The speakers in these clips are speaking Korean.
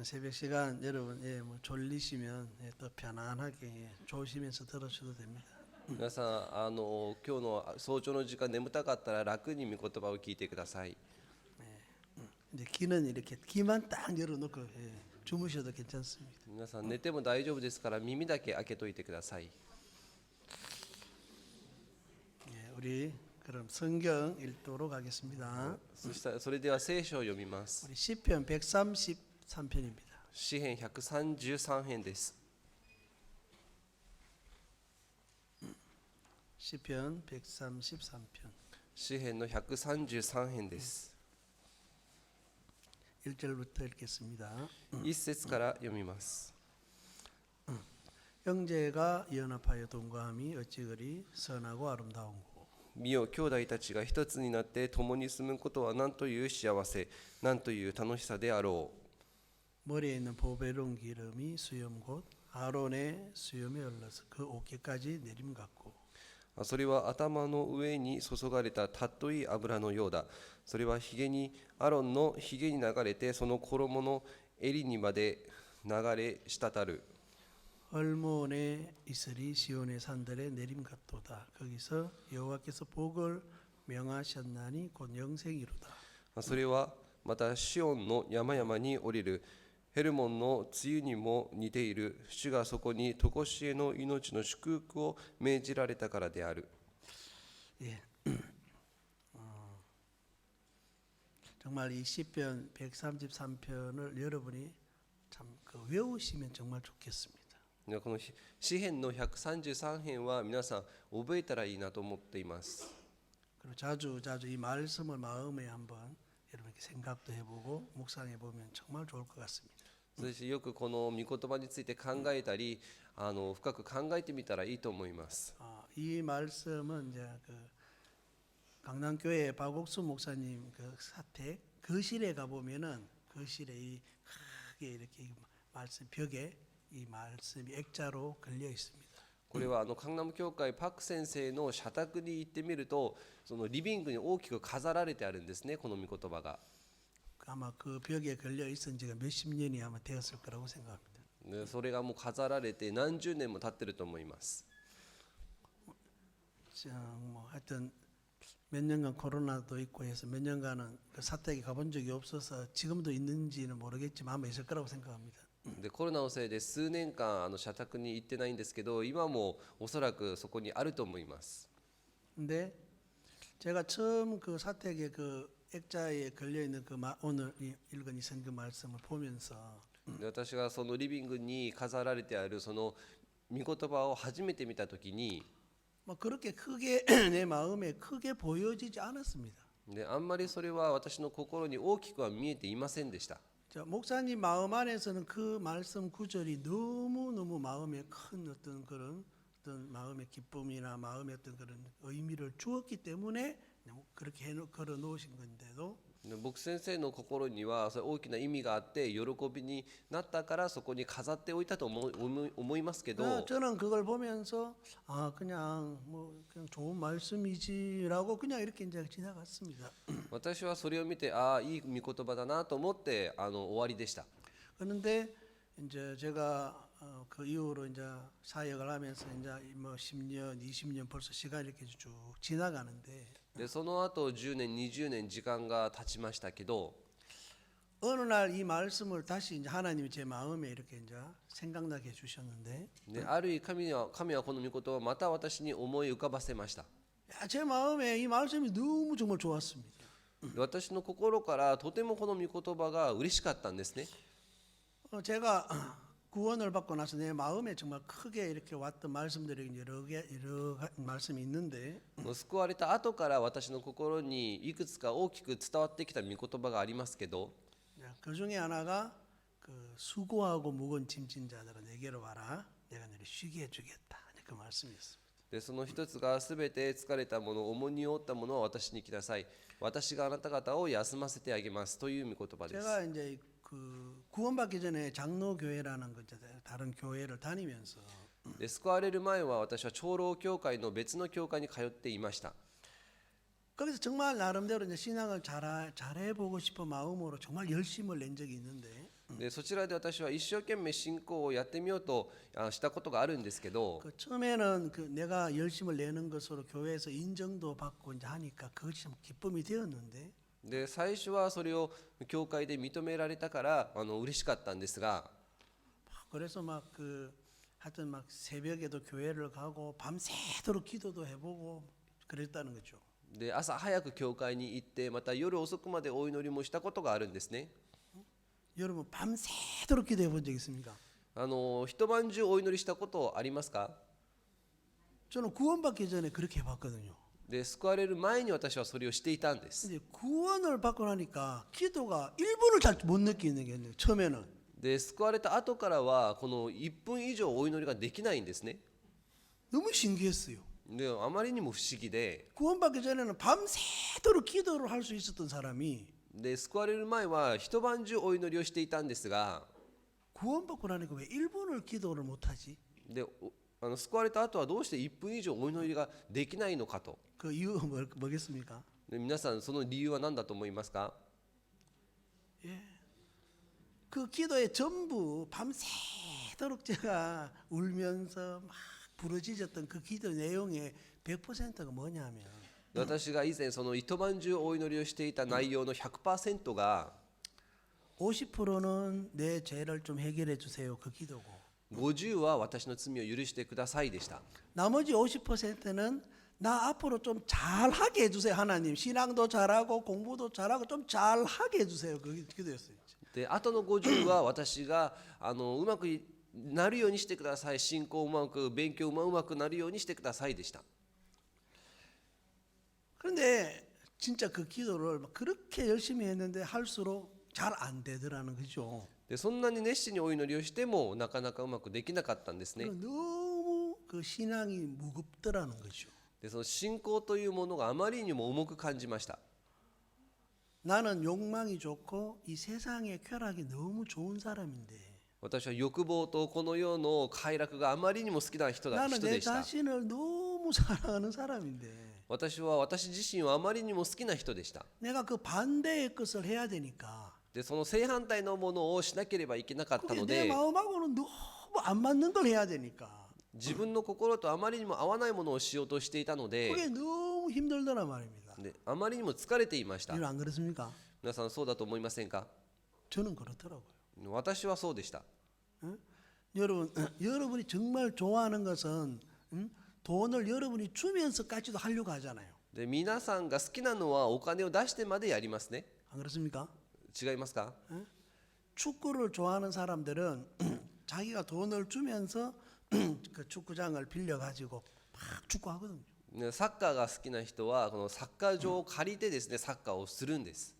새벽 시간 여러분 뭐 졸리시면 또 편안하게 좋으시면서 들으셔도 됩니다. 皆さん、今日の早朝の時間眠たかったら楽に御言葉を聞いてください。 이제 귀는 이렇게 귀만 딱 열어놓고 주무셔도 괜찮습니다. 皆さん寝ても大丈夫ですから耳だけ開けといてください。 우리 그럼 성경 읽도록 하겠습니다. それでは聖書を読みます。 우리 시편 133편입니다. 詩編133編です。 시편 133편 詩編の133編です。 1절부터 읽겠습니다. 1節から読みます。 형제가 연합하여 동거함이 어찌 그리 선하고 아름다운고 見よ、兄弟たちが一つになって共に住むことは何という幸せ、何という楽しさであろう。 머리에 있는 보배로운 기름이 수염 곧 아론의 수염에 흘러서 그 어깨까지 내림 같고 それは頭の上に注がれたたっとい油のようだ。それはアロンのひげに流れて、その衣の襟にまで流れ滴る。 얼몬의 이슬이 시온의 산들에 내림 같도다. 거기서 여호와께서 복을 명하셨나니 곧 영생이로다. それはまたシオンの山々に降りるヘルモンの梅雨にも似ている。主がそこに常しえの命の祝福を命じられたからである。 예. 정말 이 시편 133편을 여러분이 참 외우시면 정말 좋겠습니다. この詩編の133編は皆さん覚えたらいいなと思っています。 그리고 자주 이 말씀을 마음에 한번 여러분께 생각도 해보고 묵상해 보면 정말 좋을 것 같습니다. そしてよくこの御言葉について考えたり、深く考えてみたらいいと思います。 이 말씀은 이제 그 강남교회 박옥수 목사님 그 사택 거실에 가 보면은 거실에 이 크게 이렇게 말씀 벽에 이 말씀이 액자로 걸려 있습니다. これはカンナム教会パク先生の社宅に行ってみると、そのリビングに大きく飾られてあるんですね、この御言葉が。 아마 그 벽에 걸려 있은 지가 몇십 년이 아마 되었을 거라고 생각합니다. でそれがもう飾られて何十年も経ってると思います。 뭐 하여튼 몇 년간 코로나도 있고 해서 몇 년간은 그 사택에 가본 적이 없어서 지금도 있는지는 모르겠지만 아마 있을 거라고 생각합니다. でコロナのせいで数年間社宅に行ってないんですけど、今もおそらくそこにあると思います。 근데 제가 처음 그 사택에 그 액자에 걸려 있는 그 오늘 읽은 이 성경 말씀을 보면서 で私がそのリビングに飾られてあるその御言葉を初めて見たときに、 뭐 그렇게 크게 내 마음에 크게 보여지지 않았습니다. であんまりそれは私の心に大きくは見えていませんでした。 자, 목사님 마음 안에서는 그 말씀 구절이 너무 마음에 큰 어떤 마음의 기쁨이나 마음의 어떤 그런 의미를 주었기 때문에 그렇게 걸어 놓으신 건데도 で僕先生の心にはそれ大きな意味があって喜びになったからそこに飾っておいたと思いますけど、 저는 그걸 보면서 그냥 뭐 그냥 좋은 말씀이지라고 그냥 이렇게 이제 지나갔습니다. 私はそれを見ていい御言葉だなと思って終わりでした。 그런데 이제 제가 그 이후로 이제 사역을 하면서 이제 뭐 10년, 20년 벌써 시간이 이렇게 쭉 지나가는데 でその後10年20年時間が経ちましたけど、 어느 날 이 말씀을 다시 이제 하나님이 제 마음에 이렇게 이제 생각나게 해주셨는데 である日神はこの御言葉をまた私に思い浮かばせました。 야, 제 마음에 이 말씀이 너무 정말 좋았습니다. で私の心からとてもこの御言葉が嬉しかったんですね。 제가 구원을 받고 나서 내 마음에 정말 크게 이렇게 왔던 말씀들이 여러 말씀이 있는데 救われた後から私の心にいくつか大きく伝わってきた御言葉がありますけど、 그 중에 하나가 그 수고하고 무거운 짐진 자들아 내게로 와라 내가 너를 쉬게 해주겠다 그 말씀이었습니다. でその一つがすべて疲れたもの重荷を負ったものは私に来なさい、私があなた方を休ませてあげますという御言葉です。 제가 이제 그 구원받기 전에 장로교회라는 그 다른 교회를 다니면서 で救われる前は私は長老教会の別の教会に通っていました。 거기서 정말 나름대로 이제 신앙을 잘해보고 싶은 마음으로 정말 열심을 낸 적이 있는데 でそちらで私は一生懸命信仰をやってみようとしたことがあるんですけど、 그 처음에는 그 내가 열심을 내는 것으로 교회에서 인정도 받고 이제 하니까 그것이 참 기쁨이 되었는데 で最初はそれを教会で認められたから嬉しかったんですが、 그래서 막 그 하여튼 막 새벽에도 교회를 가고 밤새도록 기도도 해보고 그랬다는 거죠. で朝早く教会に行ってまた夜遅くまでお祈りもしたことがあるんですね。 여러분 밤새도록 기도해 본 적 있습니까? 一晩中お祈りしたことありますか？ 저는 구원받기 전에 그렇게 해봤거든요. で救われる前に私はそれをしていたんです。 근데 구원을 받고 나니까 기도가 1분을 잘 못 느끼는 게 있네요. 처음에는. で救われた後からはこの1分以上お祈りができないんですね。 너무 신기했어요. であまりにも不思議で、 구원받기 전에는 밤새도록 기도를 할 수 있었던 사람이 で救われる前は一晩中お祈りをしていたんですが、 구원받고 나니까 왜 1분을 기도를 못하지? で救われた後はどうして1分以上お祈りができないのかと。 그 이유가 뭐겠습니까? で皆さんその理由は何だと思いますか？ 그 기도에 전부 밤새도록 제가 울면서 막 부르짖었던 그 기도 내용의 100%가 뭐냐면 私が以前その一晩中お祈りをしていた内容の 100% が 50%는 내 죄를 좀 해결해 주세요. 그 기도고 50は私の罪を許してくださいでした。 나머지 50%는 나 앞으로 좀 잘하게 해주세요. 하나님 신앙도 잘하고 공부도 잘하고 좀 잘하게 해주세요. 그 기도였어요. であとの50は私がうまくなるようにしてください、信仰をうまく勉強もうまくなるようにしてくださいでした。 그런데 진짜 그 기도를 막 그렇게 열심히 했는데 할수록 잘 안 되더라는 거죠. でそんなに熱心にお祈りをしてもなかなかうまくできなかったんですね。 너무 그 신앙이 무겁더라는 거죠. でその信仰というものがあまりにも重く感じました。 나는 욕망이 좋고 이 세상의 쾌락이 너무 좋은 사람인데 私は欲望とこの世の快楽があまりにも好きな人 나는 내 でした。 자신을 너무 사랑하는 사람인데 私は私自身はあまりにも好きな人でした。 내가 그 반대의 것을 해야 되니까 でその正反対のものをしなければいけなかった 그게 の 내 で、 마음하고는 너무 안 맞는 걸 해야 되니까 自分の心とあまりにも合わないものをしようとしていたので、 그게 너무 힘들더란 말입니다. であまりにも疲れていました。 여러분 안 그렇습니까? 皆さんそうだと思いませんか？ 저는 그렇더라고요. 私はそうでした。 여러분 여러분이 정말 좋아하는 것은 돈을 여러분이 주면서까지도 하려고 하잖아요. で皆さんが好きなのはお金を出してまでやりますね。 안 그렇습니까? 違いますか？ 축구를 좋아하는 사람들은 자기가 돈을 주면서 그 축구장을 빌려 가지고 막 축구하거든요. ねサッカーが好きな人はこのサッカー場を借りてですね、サッカーをするんです。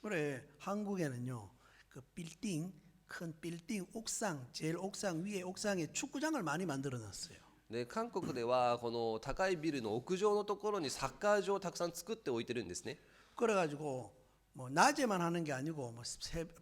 그래 한국에는요 그 빌딩 큰 빌딩 옥상 제일 옥상 위에 옥상에 축구장을 많이 만들어 놨어요. で韓国ではこの高いビルの屋上のところにサッカー場をたくさん作っておいてるんですね。 그래가지고 뭐 낮에만 하는 게 아니고 뭐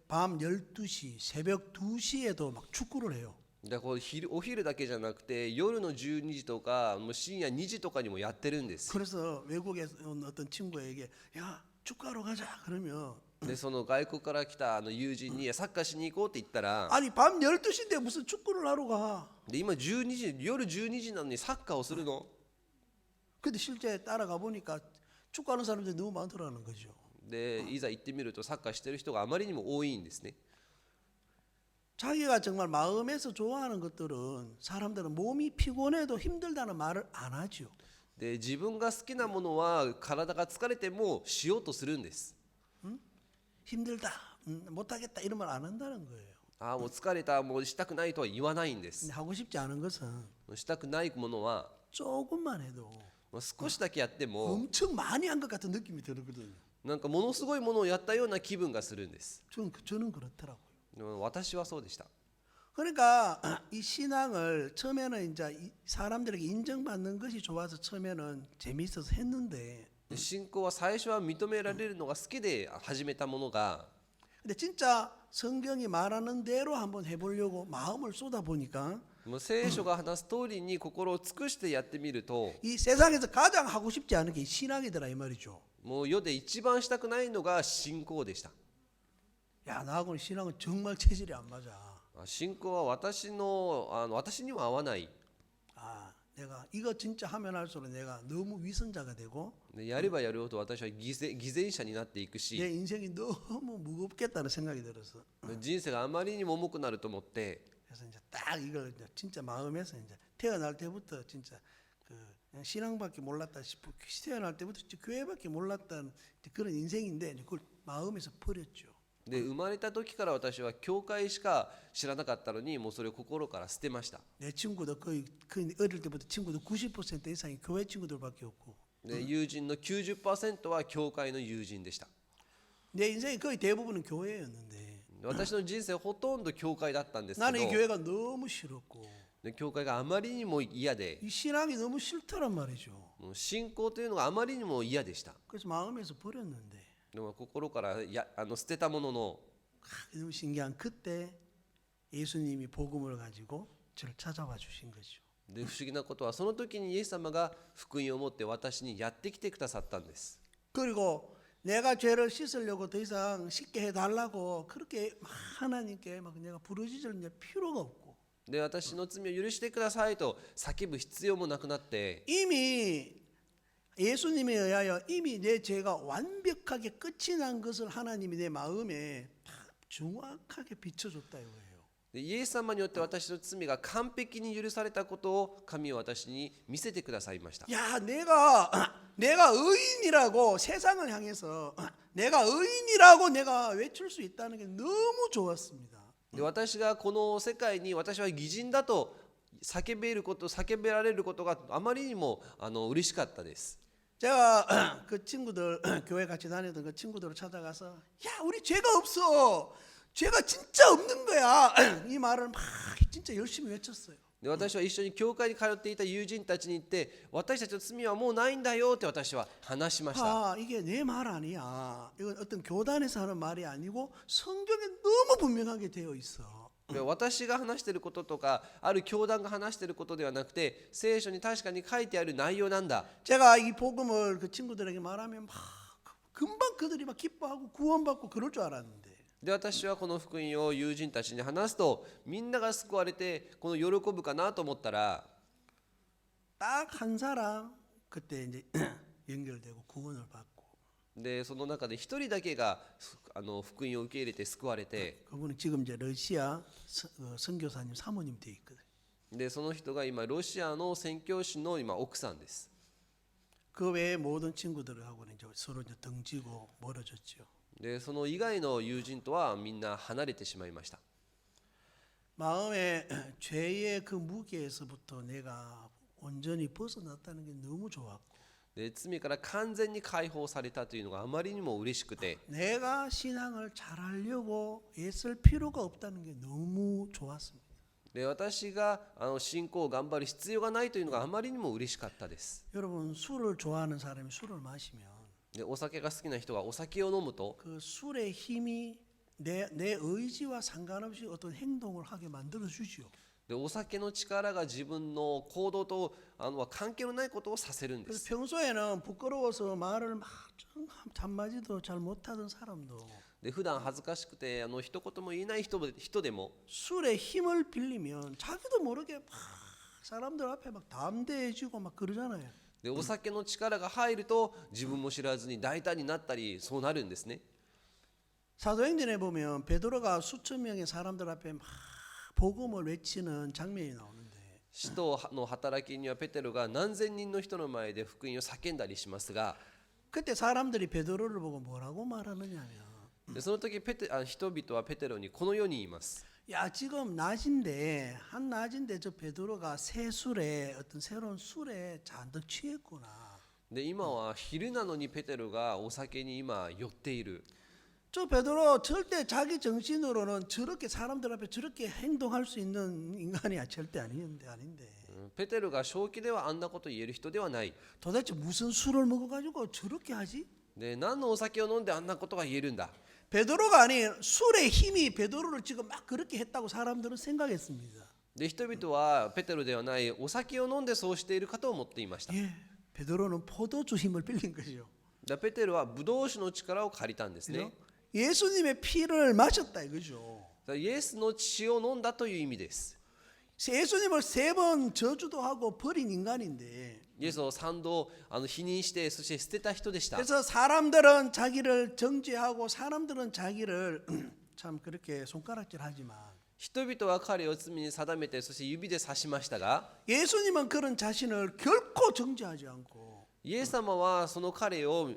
밤 12시 새벽 2시에도 막 축구를 해요. でこうお昼だけじゃなくて夜の12時とかもう深夜2時とかにもやってるんです。 그래서 외국에서 온 어떤 친구에게 야 축구하러 가자 그러면 でその外国から来た友人にサッカーしに行こうって言ったら、 아니 밤 12시인데 무슨 축구를 하러 가? で今12時夜12時なのにサッカーをするの？ 근데 실제 따라가 보니까 축구하는 사람들이 너무 많더라는 거죠. でいざ行ってみるとサッカーしてる人があまりにも多いんですね。 자기가 정말 마음에서 좋아하는 것들은 사람들은 몸이 피곤해도 힘들다는 말을 안 하죠. で自分が好きなものは体が疲れてもしようとするんです。 힘들다, 못하겠다 이런 말 안 한다는 거예요. ああもう疲れた、もうしたくないとは言わないんです。 근데 하고 싶지 않은 것은 したくないものは 조금만 해도 もう少しだけやっても 엄청 많이 한 것 같은 느낌이 들거든요. なんかものすごいものをやったような気分がするんです。 저는 그렇더라고요. でも私はそうでした。 그러니까 이 신앙을 처음에는 이제 사람들에게 인정받는 것이 좋아서 처음에는 재미있어서 했는데 で信仰は最初は認められるのが好きで始めたものが、 근데 진짜 성경이 말하는 대로 한번 해보려고 마음을 쏟아 보니까 もう聖書が話す通りに心を尽くしてやってみると、 이 세상에서 가장 하고 싶지 않은 게 신앙이더라 이 말이죠. もう世で一番したくないのが信仰でした。야 나하고는 신앙은 정말 체질이 안 맞아. 信仰は私には合わない。 아 내가 이거 진짜 하면 할수록 내가 너무 위선자가 되고 でやればやるほど私は偽善者になっていくし、 내 인생이 너무 무겁겠다는 생각이 들어서 人生があまりにも重くなると思って、 그래서 이제 딱 이걸 이제 진짜 마음에서 이제 태어날 때부터 진짜 그 그냥 신앙밖에 몰랐다 싶고 태어날 때부터 진짜 교회밖에 몰랐다는 그런 인생인데 그걸 마음에서 버렸죠. で生まれた時から私は教会しか知らなかったのに、もうそれを心から捨てました。 내 친구도 거의 어릴 때부터 친구도 90% 이상이 교회 친구들밖에 없고 で友人の 90% は教会の友人でした。 내 인생이 거의 대부분은 교회였는데 私の人生ほとんど教会だったんですけ 나는 이 ど、 교회가 너무 싫었고 で教会があまりにも嫌で、 이 신앙이 너무 싫더란 말이죠. もう信仰というのがあまりにも嫌でした。 그래서 마음에서 버렸는데 でも心から捨てたものの、 너무 신기한 그때 예수님이 복음을 가지고 저를 찾아와 주신 거죠. で不思議なことはその時にイエス様が福音を持って私にやってきてくださったんです。 그리고 내가 죄를 씻으려고 더 이상 씻게 해달라고 그렇게 막 하나님께 막 내가 부르짖을 필요가 없고 で私の罪を許してくださいと叫ぶ必要もなくなって、 이미 예수님에 의하여 이미 내 죄가 완벽하게 끝이 난 것을 하나님이 내 마음에 다 정확하게 비춰줬다 이거예요. でイエス様によって私の罪が完璧に許されたことを神は私に見せてくださいました。 야, 내가 의인이라고 세상을 향해서 내가 의인이라고 내가 외칠 수 있다는 게 너무 좋았습니다. で私がこの世界に私は義人だと叫べられることがあまりにも嬉しかったです。 제가 그 친구들 교회 같이 다니던 그 친구들을 찾아가서 야, 우리 죄가 없어. 죄가 진짜 없는 거야. 이 말을 막 진짜 열심히 외쳤어요. で私は一緒に教会に通っていた友人たちに言って、私たちの罪はもうないんだよって私は話しました。 아, 이게 내 말 아니야. 이건 어떤 교단에서 하는 말이 아니고 성경에 너무 분명하게 되어 있어. で私が話していることとか、ある教団が話していることではなくて、聖書に確かに書いてある内容なんだ。 제가 이 복음을 그 친구들에게 말하면 막 금방 그들이 막 기뻐하고 구원받고 그럴 줄 알았는데 で私はこの福音を友人たちに話すと、みんなが救われてこの喜ぶかなと思ったら、 딱 한 사람 그때 이제 연결되고 구원을 받고 でその中で一人だけが福音を受け入れて救われて、 그분은 지금 이제 러시아 선교사님 사모님 돼 있거든. でその人が今ロシアの宣教師の今奥さんです。 그 외에 모든 친구들하고는 이제 서로 이제 등지고 멀어졌죠. でその以外の友人とはみんな離れてしまいました。 마음의 죄의 그 무게에서부터 내가 온전히 벗어났다는 게 너무 좋았고 で罪から完全に解放されたというのがあまりにも嬉しくて、 내가 신앙을 잘하려고 애쓸 필요가 없다는 게 너무 좋았습니다. で私が信仰を頑張る必要がないというのがあまりにも嬉しかったです。 여러분 술을 좋아하는 사람이 술을 마시면 でお酒が好きな人がお酒を飲むと、 그 술의 힘이 내 의지와 상관없이 어떤 행동을 하게 만들어 주죠. でお酒の力が自分の行動と関係のないことをさせるんで 그래서 す。 평소에는 부끄러워서 말을 막 한마디도 잘 못하던 사람도 で普段恥ずかしくて一言も言えない人でも 술의 힘을 빌리면 자기도 모르게 막 사람들 앞에 막 담대해지고 막 그러잖아요. でお酒の力が入ると自分も知らずに大胆になったり、そうなるんですね。 사도행전에 보면 베드로가 수천 명의 사람들 앞에 막 복음을 외치는 장면이 나오는데 使徒の働きにはペテロが何千人の人の前で福音を叫んだりしますが、 그때 사람들이 베드로를 보고 뭐라고 말하느냐면 でその時人々はペテロにこのように言います。 야 지금 낮인데 한낮인데 저 베드로가 새 술에 어떤 새로운 술에 잔뜩 취했구나. で今は昼なのにペテロがお酒に今酔っている。 저 베드로 절대 자기 정신으로는 저렇게 사람들 앞에 저렇게 행동할 수 있는 인간이야 절대 아닌데 ペテロが正気ではあんなこと言える人ではない。 도대체 무슨 술을 먹어가지고 저렇게 하지? で何のお酒を飲んであんなことが言えるんだ。 베드로가 아닌 술의 힘이 베드로를 지금 막 그렇게 했다고 사람들은 생각했습니다. で人々はペテロではないお酒を飲んでそうしているかと思っていました。 예, 베드로는 포도주 힘을 빌린 거죠. ペテロはブドウ酒の力を借りたんですね。 예수님의 피를 마셨다 이거죠. イエスの血を飲んだという意味です。 예수님을 3번 저주도 하고 버린 인간인데 イエスを3度否認して、そして捨てた人でした。 그래서 사람들은 자기를 정죄하고 사람들은 자기를 참 그렇게 손가락질하지만 人々は彼を罪に定めて、そして指で指しましたが、 예수님은 그런 자신을 결코 정죄하지 않고 イエス様はその彼を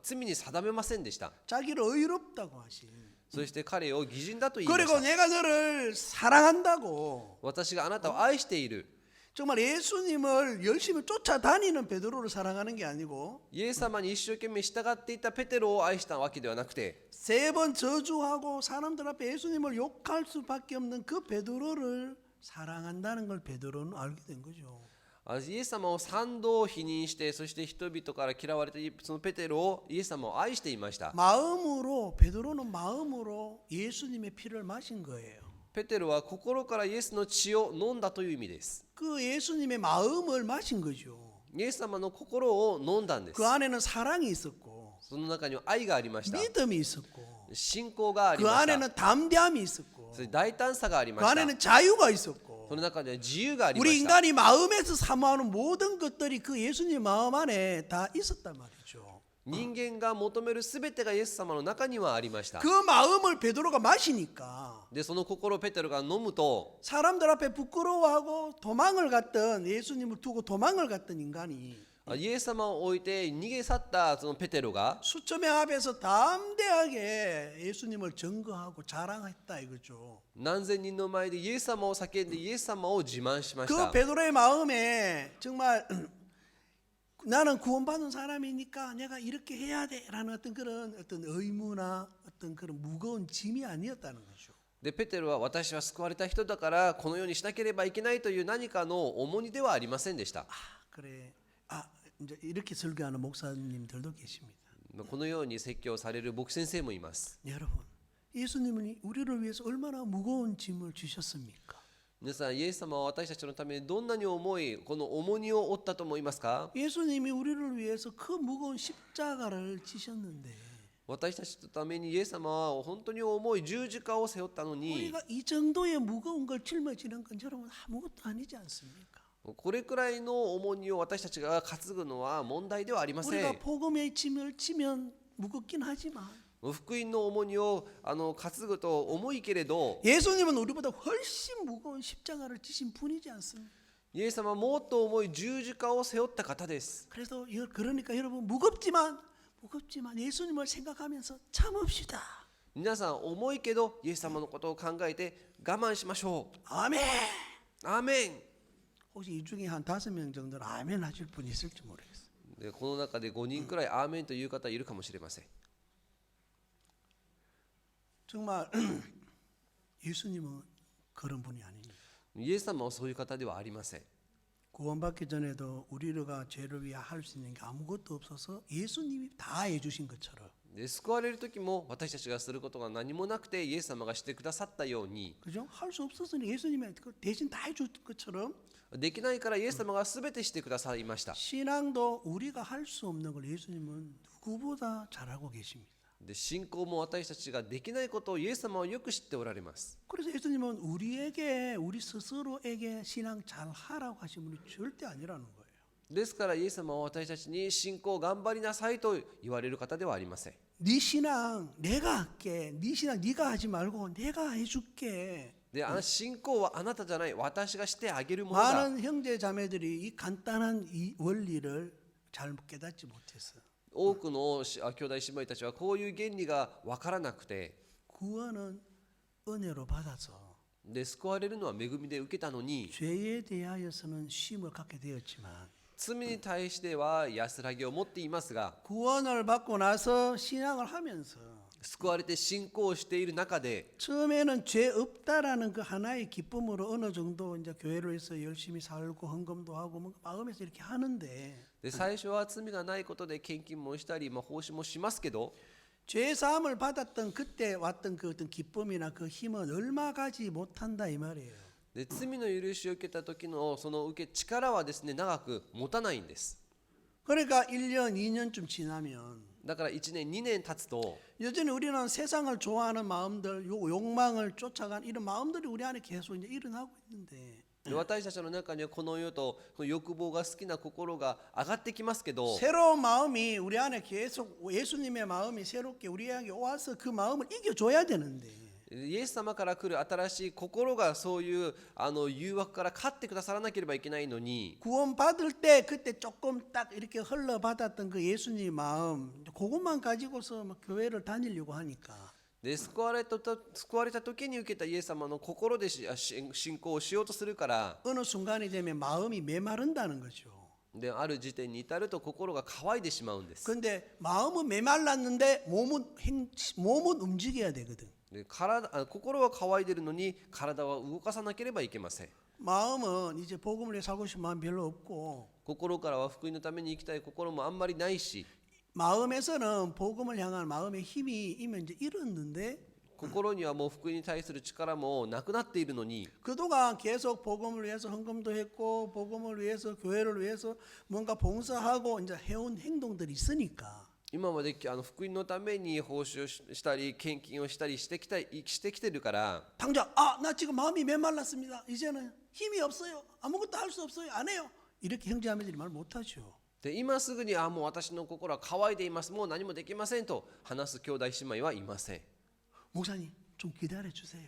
罪に定めませんでした。 자기를 의롭다고 하신 そして彼を義人だと言いまし 그리고 た。 내가 너를 사랑한다고 私があなたを愛している。 정말 예수님을 열심히 쫓아다니는 베드로를 사랑하는 게 아니고 イエス様に一生懸命従っていたペテロを愛したわけではなくて、 3번 저주하고 사람들 앞에 예수님을 욕할 수밖에 없는 그 베드로를 사랑한다는 걸 베드로는 알게 된 거죠. イエス様を3度否認して、そして人々から嫌われたそのペテロをイエス様を愛していました。 마음으로 베드로는 마음으로 예수님의 피를 마신 거예요. ペテロは心からイエスの血を飲んだという意味です。 그 예수님의 마음을 마신 거죠. イエス様の心を飲んだんです。 그 안에는 사랑이 있었고 その中には愛がありました。 믿음이 있었고 信仰があり 그 ました。 안에는 담대함이 있었고 それ大胆さがあり 그 ました。 안에는 자유가 있었고 その中には自由がありま 우리 した。 인간이 마음에서 사모하는 모든 것들이 그 예수님 마음 안에 다 있었단 말이죠. 人間が求めるすべてがイエス様の中にはありました。 그 마음을 베드로가 마시니까 で、その心をペテロが飲むと、 사람들 앞에 부끄러워하고 도망을 갔던 예수님을 두고 도망을 갔던 인간이 イエス様を置いて逃げ去ったそのペテロが、 수천 명 앞에서 담대하게 예수님을 증거하고 자랑했다 이거죠. 何千人の前でイエス様を叫んでイエス様を自慢しまし 그 た。 베드로의 마음에 정말 나는 구원받은 사람이니까 내가 이렇게 해야 돼라는 어떤 의무나 어떤 그런 무거운 짐이 아니었다는 거죠. で、ペテロは私は救われた人だからこのようにしなければいけないという何かの重荷ではありませんでした。 아, 그래. 아, 이제 이렇게 설교하는 목사님들도 계십니다. このように説教される牧先生もいます。 여러분, 예수님은 우리를 위해서 얼마나 무거운 짐을 주셨습니까? 皆さん、イエス様は私たちのためにどんなに重いこの重荷を負ったと思いますか？ 예수님이 우리를 위해서 그 무거운 십자가를 지셨는데 私たちのためにイエス様は本当に重い十字架を背負ったのに、 우리가 이 정도의 무거운 걸 짊어지는 건 여러분 아무것도 아니지 않습니까? これくらいの重荷を私たちが担ぐのは問題ではありませ 우리가 ん。 복음의 짐을 지면 무겁긴 하지만 福音の重荷を担ぐと重いけれど、 예수님은 우리보다 훨씬 무거운 십자가를 지신 분이지 않습니까? イエス様はもっと重い十字架を背負った方です。 그래서 그러니까 여러분 무겁지만 예수님을 생각하면서 참읍시다. 皆さん、重いけどイエス様のことを考えて我慢しましょう。 아멘. アーメン。 혹시 이 중에 한 5명 정도는 아멘 하실 분이 있을지 모르겠어요. で、この中で5人くらいアーメンという方いるかもしれません。 정말 예수님은 그런 분이 아닙니다. イエス様はそういう方ではありません。 구원받기 전에도 우리가 죄를 위해 할 수 있는 게 아무것도 없어서 예수님이 다 해주신 것처럼 で、救われる時も私たちがすることが何もなくてイエス様がしてくださったように、 그죠? 할 수 없었으니 예수님이 그 대신 다 해줄 것처럼 できないからイエス様が全てしてくださいました。 신앙도 우리가 할 수 없는 걸 예수님은 누구보다 잘하고 계십니다. で、信仰も私たちができないことをイエス様はよく知っておられます。 그래서 예수님은 우리 스스로에게 신앙 잘 하라고 하신 분이 절대 아니라는 거예요. ですからイエス様は私たちに信仰を頑張りなさいと言われる方ではありません。 네 신앙 내가 할게. 네 신앙 네가 하지 말고 내가 해줄게. で、信仰はあなたじゃない、私がしてあげるものだ。 많은 형제 자매들이 이 간단한 이 원리를 잘 깨닫지 못했어요. 多くの兄弟姉妹たちはこういう原理が分からなくて、 구원은 은혜로 받아서 で、救われるのは恵みで受けたのに、 죄에 대하여서는 쉼을 갖게 되었지만 罪に対しては安らぎを持っていますが、 구원을 받고 나서 신앙을 하면서 救われて信仰をしている中で、 처음에는 죄 없다라는 그 하나의 기쁨으로 어느 정도 이제 교회를 해서 열심히 살고 헌금도 하고 뭐 마음에서 이렇게 하는데 で、最初は罪がないことで献金もしたり、奉仕もしますけど、 죄 사함을 받았던 그때 왔던 그 어떤 기쁨이나 그 힘은 얼마 가지 못한다 이 말이에요. で、罪の許しを受けた時のその受け力はですね、長く持たないんです。 그러니까 1년, 2년쯤 지나면 だから1年2年経つと 여전히 우리는 세상을 좋아하는 마음들, 욕망을 쫓아간 이런 마음들이 우리 안에 계속 이제 일어나고 있는데 で私たちの中にはこの世とこの欲望が好きな心が上がってきますけど 새로운 마음이 우리 안에 계속 예수님의 마음이 새롭게 우리에게 와서 그 마음을 이겨줘야 되는데 イエス様から来る新しい心がそういう誘惑から勝ってくださらなければいけないのに 구원 받을 때 그때 조금 딱 이렇게 흘러받았던 그 예수님 마음 그것만 가지고서 막 교회를 다니려고 하니까 で救われた時に受けたイエス様の心で信仰をしようとするから 어느 순간이 되면 마음이 메마른다는 거죠. である時点に至ると心が乾いてしまうんです。 근데 마음은 메말랐는데 몸은 움직여야 되거든. で心は乾いているのに体は動かさなければいけません。 마음은 이제 복음을 위해 살고 싶은 마음 별로 없고 心からは福音のために生きたい心もあんまりないし 마음에서는 복음을 향한 마음의 힘이 이미 이제 잃었는데 心にはもう福音に対する力もなくなっているのに 그동안 계속 복음을 위해서 헌금도 했고 복음을 위해서 교회를 위해서 뭔가 봉사하고 이제 해온 행동들이 있으니까 今まで福音のために奉仕をしたり献金をしたりしてきてるから 당장 나 지금 마음이 메말랐습니다. 이제는 힘이 없어요. 아무것도 할 수 없어요. 안 해요. 이렇게 형제자매들이 말 못하죠. で今すぐにもう私の心は乾いていますもう何もできませんと話す兄弟姉妹はいません。 목사님 좀 기다려 주세요.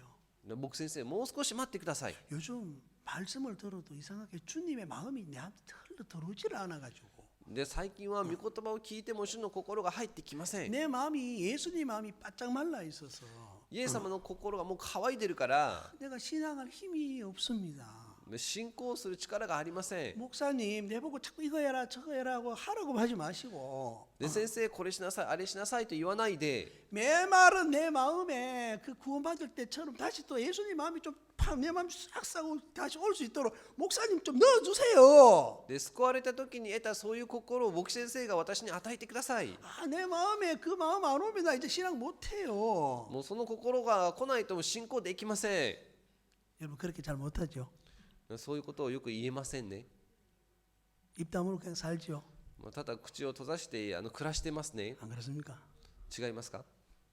で僕先生もう少し待ってください。 요즘 말씀을 들어도 이상하게 주님의 마음이 내한테 흘러 들어오질 않아 가지고 で最近は御言葉を聞いても主の心が入ってきません。 내 마음이 예수님 마음이 바짝 말라 있어서 イエス様の心がもう乾いてるから 내가 신앙할 힘이 없습니다. 信仰する力がありません。 목사님 내보고 자꾸 이거 해라 저거 해라 하고 하라고 하지 마시고 で先生これしなさいあれしなさいと言わないで 메마른 내 마음에 그 구원받을 때처럼 다시 또 예수님 마음이 좀 내 마음 싹 싸고 다시 올 수 있도록 목사님 좀 넣어주세요. で救われた時に得たそういう心を牧師先生が私に与えてください。 내 마음에 그 마음 안 오면 나 이제 신앙 못해요. もうその心が来ないと信仰できません。 여러분 그렇게 잘 못하죠. そういうことをよく言えませんね。 입 다물고 그냥 살죠. ただ口を閉ざして暮らしてますね。 안 그렇습니까? 違いますか？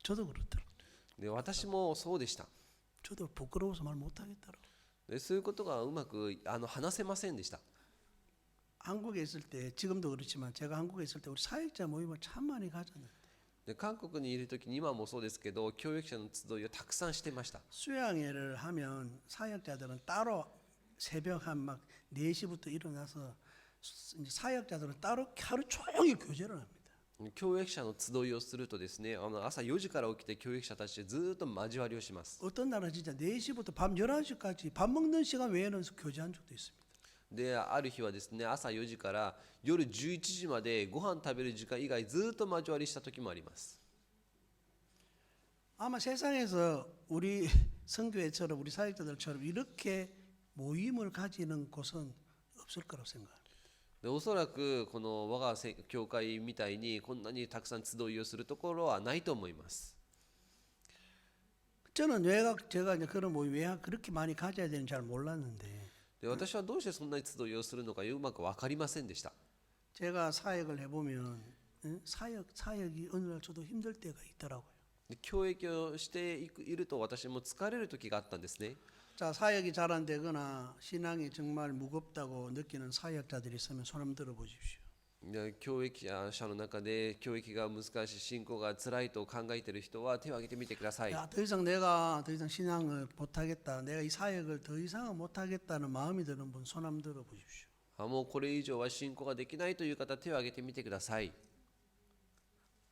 저도 그렇더라고요. で私もそうでした。 저도 부끄러워서 말 못하겠더라고요. でそういうことがうまく話せませんでした。 한국에 있을 때 지금도 그렇지만 제가 한국에 있을 때 우리 사역자 모임을 참 많이 가졌는데 で韓国にいる時に今もそうですけど教育者の集いをたくさんしてました。 수양회를 하면 사역자들은 따로 새벽 한 막 4시부터 일어나서 이제 사역자들은 따로 하루 종일 교제를 합니다. 教育者の集いをするとですね朝4時から起きて教育者たちでずっと交わりをします。 어떤 날은 진짜 4시부터 밤 11시까지 밥 먹는 시간 외에는 교제한 적도 있습니다. である日はですね朝4時から夜11時までご飯食べる時間以外ずっと交わりした時もあります。 아마 세상에서 우리 선교회처럼 우리 사역자들처럼 이렇게 모임을 가지는 곳은 없을 거라고 생각합니다. でおそらくこの我が教会みたいにこんなにたくさん集いをするところはないと思います。 저는 제가 이제 그런 모임 왜 그렇게 많이 가져야 되는지 잘 몰랐는데 で私はどうしてそんなに集いをするのかうまく分かりませんでした。 제가 사역을 해보면 사역이 어느 날 저도 힘들 때가 있더라고요. で教育をしていると私も疲れる時があったんですね。 자 사역이 잘 안 되거나 신앙이 정말 무겁다고 느끼는 사역자들이 있으면 손 한번 들어보십시오. で教育者の中で教育が難しい信仰が辛いと考えている人は手を挙げてみてください。 야, 더 이상 내가 더 이상 신앙을 못하겠다. 내가 이 사역을 더 이상은 못하겠다는 마음이 드는 분 손 한번 들어보십시오. もうこれ以上は信仰ができないという方手を挙げてみてください。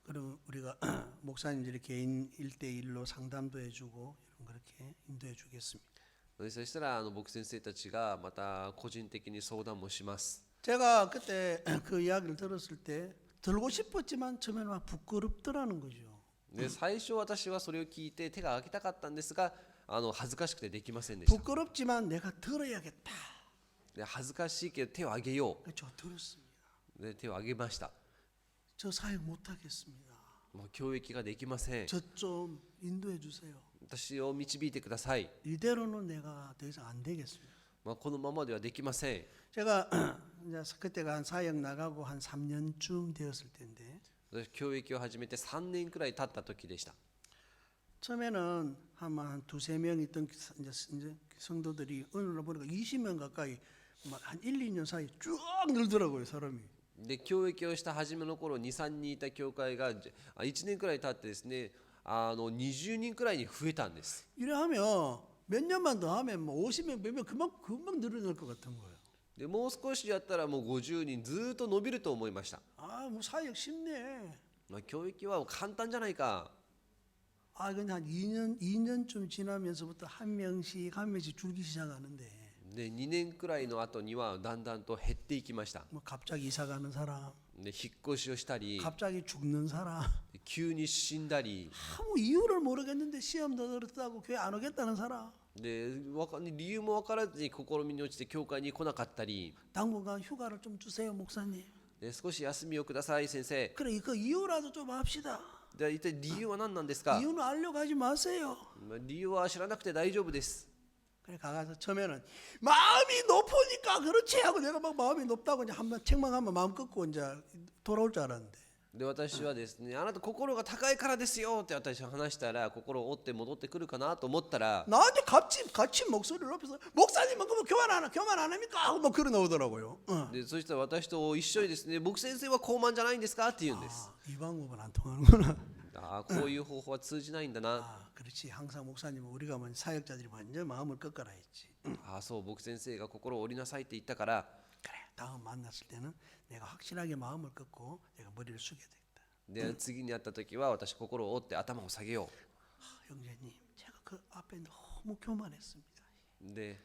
그럼 우리가 목사님들이 개인 1대1로 상담도 해주고 이런 그렇게 인도해 주겠습니다. そしたら牧先生たちがまた個人的に相談もします。 제가 그때 그 이야기를 들었을 때 들고 싶었지만 처음에는 막 부끄럽더라는 거죠. で最初私はそれを聞いて手が挙げたかったんですが恥ずかしくてできませんでした。 부끄럽지만 내가 들어야겠다. で恥ずかしいけど手を挙げよ 저 들었습니다. う。で手を挙げました。 저 사역 못하겠습니다. もう教育ができません。 저 좀 인도해 주세요. 私を導いてください。 이대로는 내가 더 이상 안 되겠습니다. このままではできません。 제가 이제 그때가 한 사역 나가고 한 3년쯤 되었을 텐데 私教育を始めて3年くらい経った時でした。 처음에는 한 두세 명 있던 이제 성도들이 어느 날 보니까 20명 가까이 한 1, 2년 사이 쭉 늘더라고요, 사람이. で教育をした初めの頃2、3人いた教会が1年くらい経ってですね、20人くらいに増えたんです。 이래 하면 몇 년만 더 하면 뭐 50명, 몇 명 금방 늘어날 것 같은 거예요. でもう少しやったらもう50人ずっと伸びると思いました。 아, 뭐 사역 쉽네. 教育は簡単じゃないか。 아, 근데 한 2년쯤 지나면서부터 한 명씩 줄기 시작하는데 で2年くらいの後にはだんだんと減っていきました。 뭐 갑자기 이사 가는 사람, で引っ越しをしたり 갑자기 죽는 사람, 急に死んだり 아무 이유를 모르겠는데 시험 더 들었다고 교회 안 오겠다는 사람, で理由も分からずに試みに落ちて教会に来なかったり 당분간 휴가를 좀 주세요, 목사님. で少し休みをください先生。 그래, 그 이유라도 좀 합시다. で一体理由は何なんですか。 이유는 알려고 하지 마세요. 理由は知らなくて大丈夫です。 그래 가서 처음에는 마음이 높으니까 그렇지 하고 내가 막 마음이 높다고 이제 한번 책망 한번 마음 꺾고 이제 돌아올 줄 알았는데 で私はですね、あなた心が高いからですよって私は話したら心を折って戻ってくるかなと思ったら 나한테 같이 목소리를 높여서 목사님은 그뭐 교만 안 합니까? 하고 막 그러 나오더라고요. でそしたら私と一緒にですね、僕先生は高慢じゃないんですかって言うんです。 이 방법은 안 통하는구나. こういう方法は通じないんだな。 아, 그렇지. 항상 목사님은 우리가 사역자들이 완전 마음을 꺾어라 했지. そう僕先生が心を折りなさいって言ったから 그래. 다음 만났을 때는 내가 확실하게 마음을 꺾고 내가 머리를 숙여야 되겠다. で次に会った時は私心を折って頭を下げよ 형제님, 제가 그 앞에 너무 교만했습니다. う。で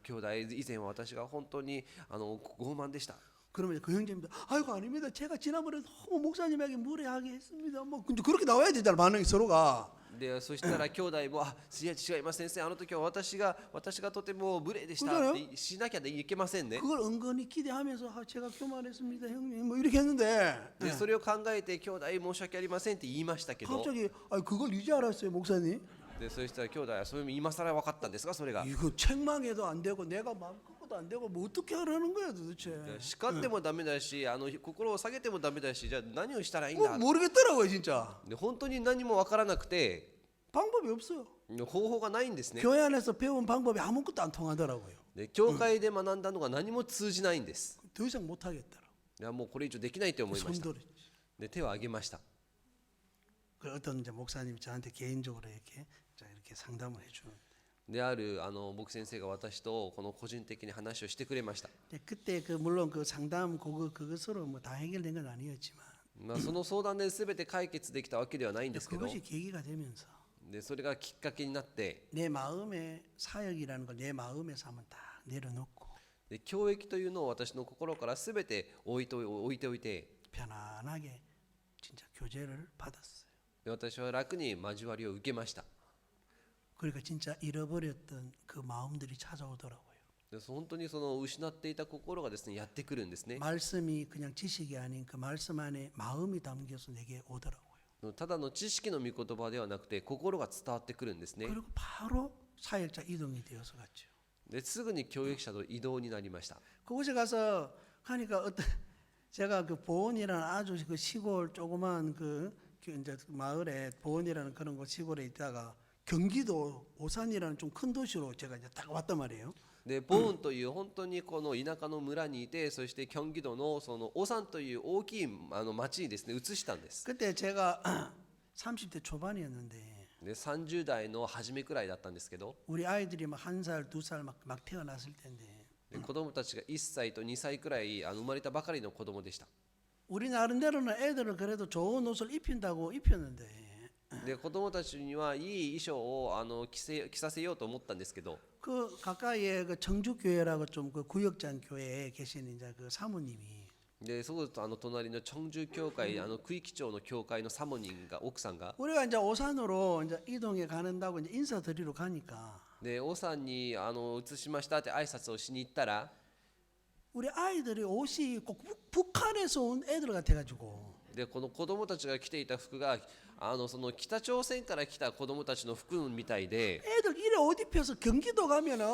兄弟以前は私が本当に傲慢でした。 그러면 그 형제님도 아이고 아닙니다. 제가 지난번에 너무 목사님에게 무례하게 했습니다. 뭐 근데 그렇게 나와야 되잖아, 반응이 서로가. でそしたら兄弟も違います先生、あの時は私がとても無礼でしたってしなきゃいけませんね。 그걸 은근히 기대하면서 제가 교만했습니다, 형님. 뭐 이렇게 했는데 でそれを考えて兄弟申し訳ありませんって言いましたけど、 갑자기 그걸 이제 알았어요, 목사님. でそしたら兄弟はそれも今更分かったんですか。それが 이거 책망해도 안 되고 내가 마음 꺾어도 안 되고 뭐 어떻게 하라는 거야 도대체. 叱ってもダメだし心を下げてもダメだし、じゃあ何をしたらいいんだ。 모르겠더라고요, 진짜. で本当に何も分からなくて 방법이 없어요. 方法がないんですね。 교회 안에서 배운 방법이 아무것도 안 통하더라고요. で教会で学んだのが何も通じないんです。 더 이상 못 하겠더라고. いやもうこれ以上できないと思いました。 손들었지. で手を挙げました。 그 어떤 이제 목사님이 저한테 개인적으로 이렇게 상담을 해주는. である僕先生が私とこの個人的に話をしてくれました。 그때 물론 그 상담 그것으로 뭐 다 해결된 건 아니었지만 その相談で全て解決できたわけではないんですけど、 그것이 계기가 되면서 でそれがきっかけになって、 내 마음의 사역이라는 걸 내 마음에서 한번 딱 내려놓고 で教育というのを私の心から全て置いておいて、 편안하게 진짜 교제를 받았어요. で私は楽に交わりを受けました。 그러니까 진짜 잃어버렸던 그 마음들이 찾아오더라고요. で本当にその失っていた心がですねやってくるんですね。 말씀이 그냥 지식이 아닌 그 말씀 안에 마음이 담겨서 내게 오더라고요. ただの知識の御言葉ではなくて心が伝わってくるんですね。 그리고 바로 사역자 이동이 되어서 갔죠. ですぐに教育者と移動になりました。 그곳에 가서 하니까 제가 그 보원이라는 아주 그 시골 조그만 그 이제 마을에 보원이라는 그런 곳 시골에 있다가 경기도 오산이라는 좀 큰 도시로 제가 이제 딱 왔단 말이에요. でボーンという本当にこの田舎の村にいて、そしてキョンギ道のそのオサンという大きい町にですね移したんです。 그때 제가 30대 초반이었는데 で30代の初めくらいだったんですけど、 우리 아이들이 막 1살, 2살 막 태어났을 텐데 で子供たちが1歳と2歳くらい生まれたばかりの子供でした。 우리 나름대로는 애들을 그래도 좋은 옷을 입힌다고 입혔는데 で子供たちにはいい衣装を着させようと思ったんですけど、 그 가까이에 그 청주교회라고 좀 그 구역장 교회에 계신 이제 그 사모님이 でそう隣のチョンジュ教会区域町の教会のサモニンが奥さんが 우리가 이제 오산으로 이제 이동해 가는다고 이제 인사드리러 가니까 でオサンに移しましたって挨拶をしに行ったら、 우리 아이들이 옷이 꼭 북한에서 온 애들 같아가지고 でこの子供たちが着ていた服がその北朝鮮から来た子供たちの服みたいで、 애들 이래 옷 입혀서 경기도 가면은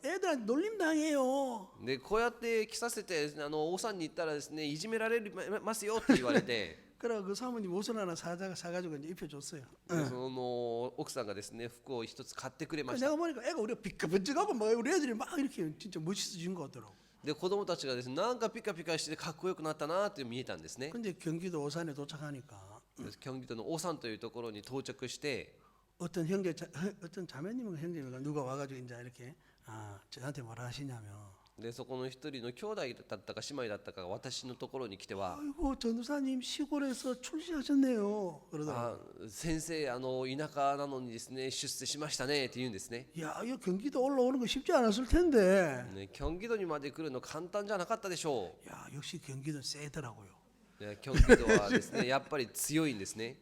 애들한테 놀림 당해요. でこうやって着させてオサンに行ったらですねいじめられますよって言われて 그래 그 사모님 옷을 하나 사가지고 이제 입혀줬어요. でその奥さんがですね服を一つ買ってくれました。 내가 보니까 애가 우리가 비까번쩍하고 막 우리 애들이 막 이렇게 진짜 멋있어진 것 같더라고. で子供たちがですねなんかピカピカしてかっこよくなったなって見えたんですね。 근데 경기도 오산에 도착하니까 京都のオサンというところに到着して、 어떤 자매님인가 형제인가 누가 와가지고 이제 이렇게 저한테 뭐라 하시냐면 でそこの一人の兄弟だったか姉妹だったかが私のところに来ては、 아이고 전도사님 시골에서 출세하셨네요. あ 그러더라고. 先生田舎なのにですね出世しましたねって言うんですね。 야, 이 경기도 올라오는 거 쉽지 않았을 텐데. ね、京畿道にまで来るの簡単じゃなかったでしょ 야, 역시 경기도 세더라고요. う。ね、京畿道はですねやっぱり強いんですね。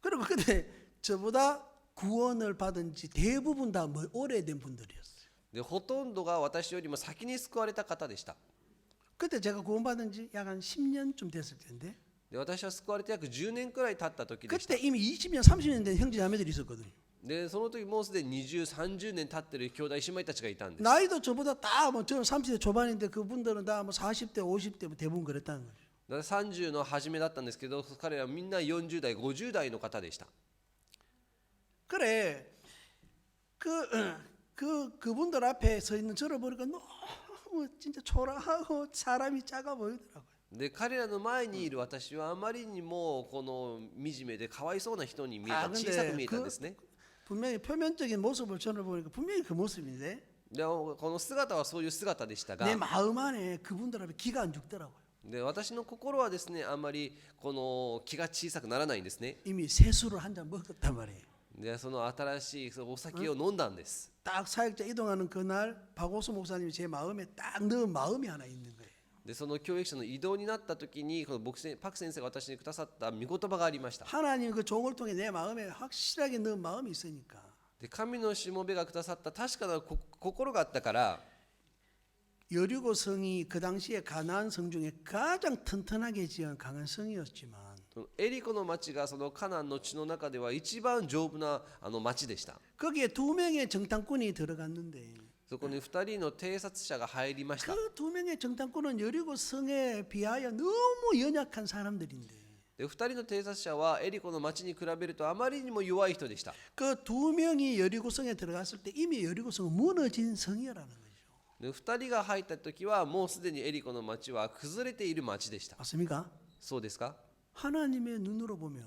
그리고 근데 저보다 구원을 받은 지 대부분 다 오래된 분들이었어요. でほとんどが私よりも先に救われた方でした。 그때 제가 구원받은 지 약 한 10년쯤 됐을 텐데 で私は救われて約10年くらい経った時でした。 그때 이미 20년, 30년 된 형제 자매들이 있었거든요. でその時もうすでに20、30年経ってる兄弟姉妹たちがいたんです。 나이도 저보다 다 뭐 저는 30대 초반인데 그분들은 다 뭐 40대, 50대 뭐 대부분 그랬다는 거죠. だから30の初めだったんですけど彼らはみんな40代、50代の方でした。 그래 그분들 앞에 서 있는 저를 보니까 너무 진짜 초라하고 사람이 작아 보이더라고요. で彼らの前にいる私はあまりにもこの惨めでかわいそうな人に見えた、小さく見えたんですね。 분명히 표면적인 모습을 저를 보니까 분명히 그 모습인데 でこの姿はそういう姿でしたが 내 마음 안에 그분들 앞에 기가 안 죽더라고요. で私の心はですねあんまりこの気が小さくならないんですね。 이미 세수를 한 잔 먹었단 말이에요. でその新しいそのお酒を飲んだんです。 딱 사역자 이동하는 그날 박오수 목사님이 제 마음에 딱 넣은 마음이 하나 있는 거예요. でその教育者の異動になった時にこのパク先生が私にくださった御言葉がありました。 하나님 그 종을 통해 내 마음에 확실하게 넣은 마음이 있으니까 で神のしもべがくださった確かな心があったから 여리고 성이 그 당시에 가나안 성 중에 가장 튼튼하게 지은 강한 성이었지만 エリコの町がそのカナンの地の中では一番丈夫な町でした。 거기에 2명의 정탐꾼이 들어갔는데 そこに2人の偵察者が入りました。 그 2명의 정탐꾼은 여리고 성에 비하여 너무 연약한 사람들인데 で2人の偵察者はエリコの町に比べるとあまりにも弱い人でした。 그 2명이 여리고 성에 들어갔을 때 이미 여리고 성은 무너진 성이라는 거죠. で2人が入った時はもうすでにエリコの町は崩れている町でした。 맞습니까? そうですか？ 하나님의 눈으로 보면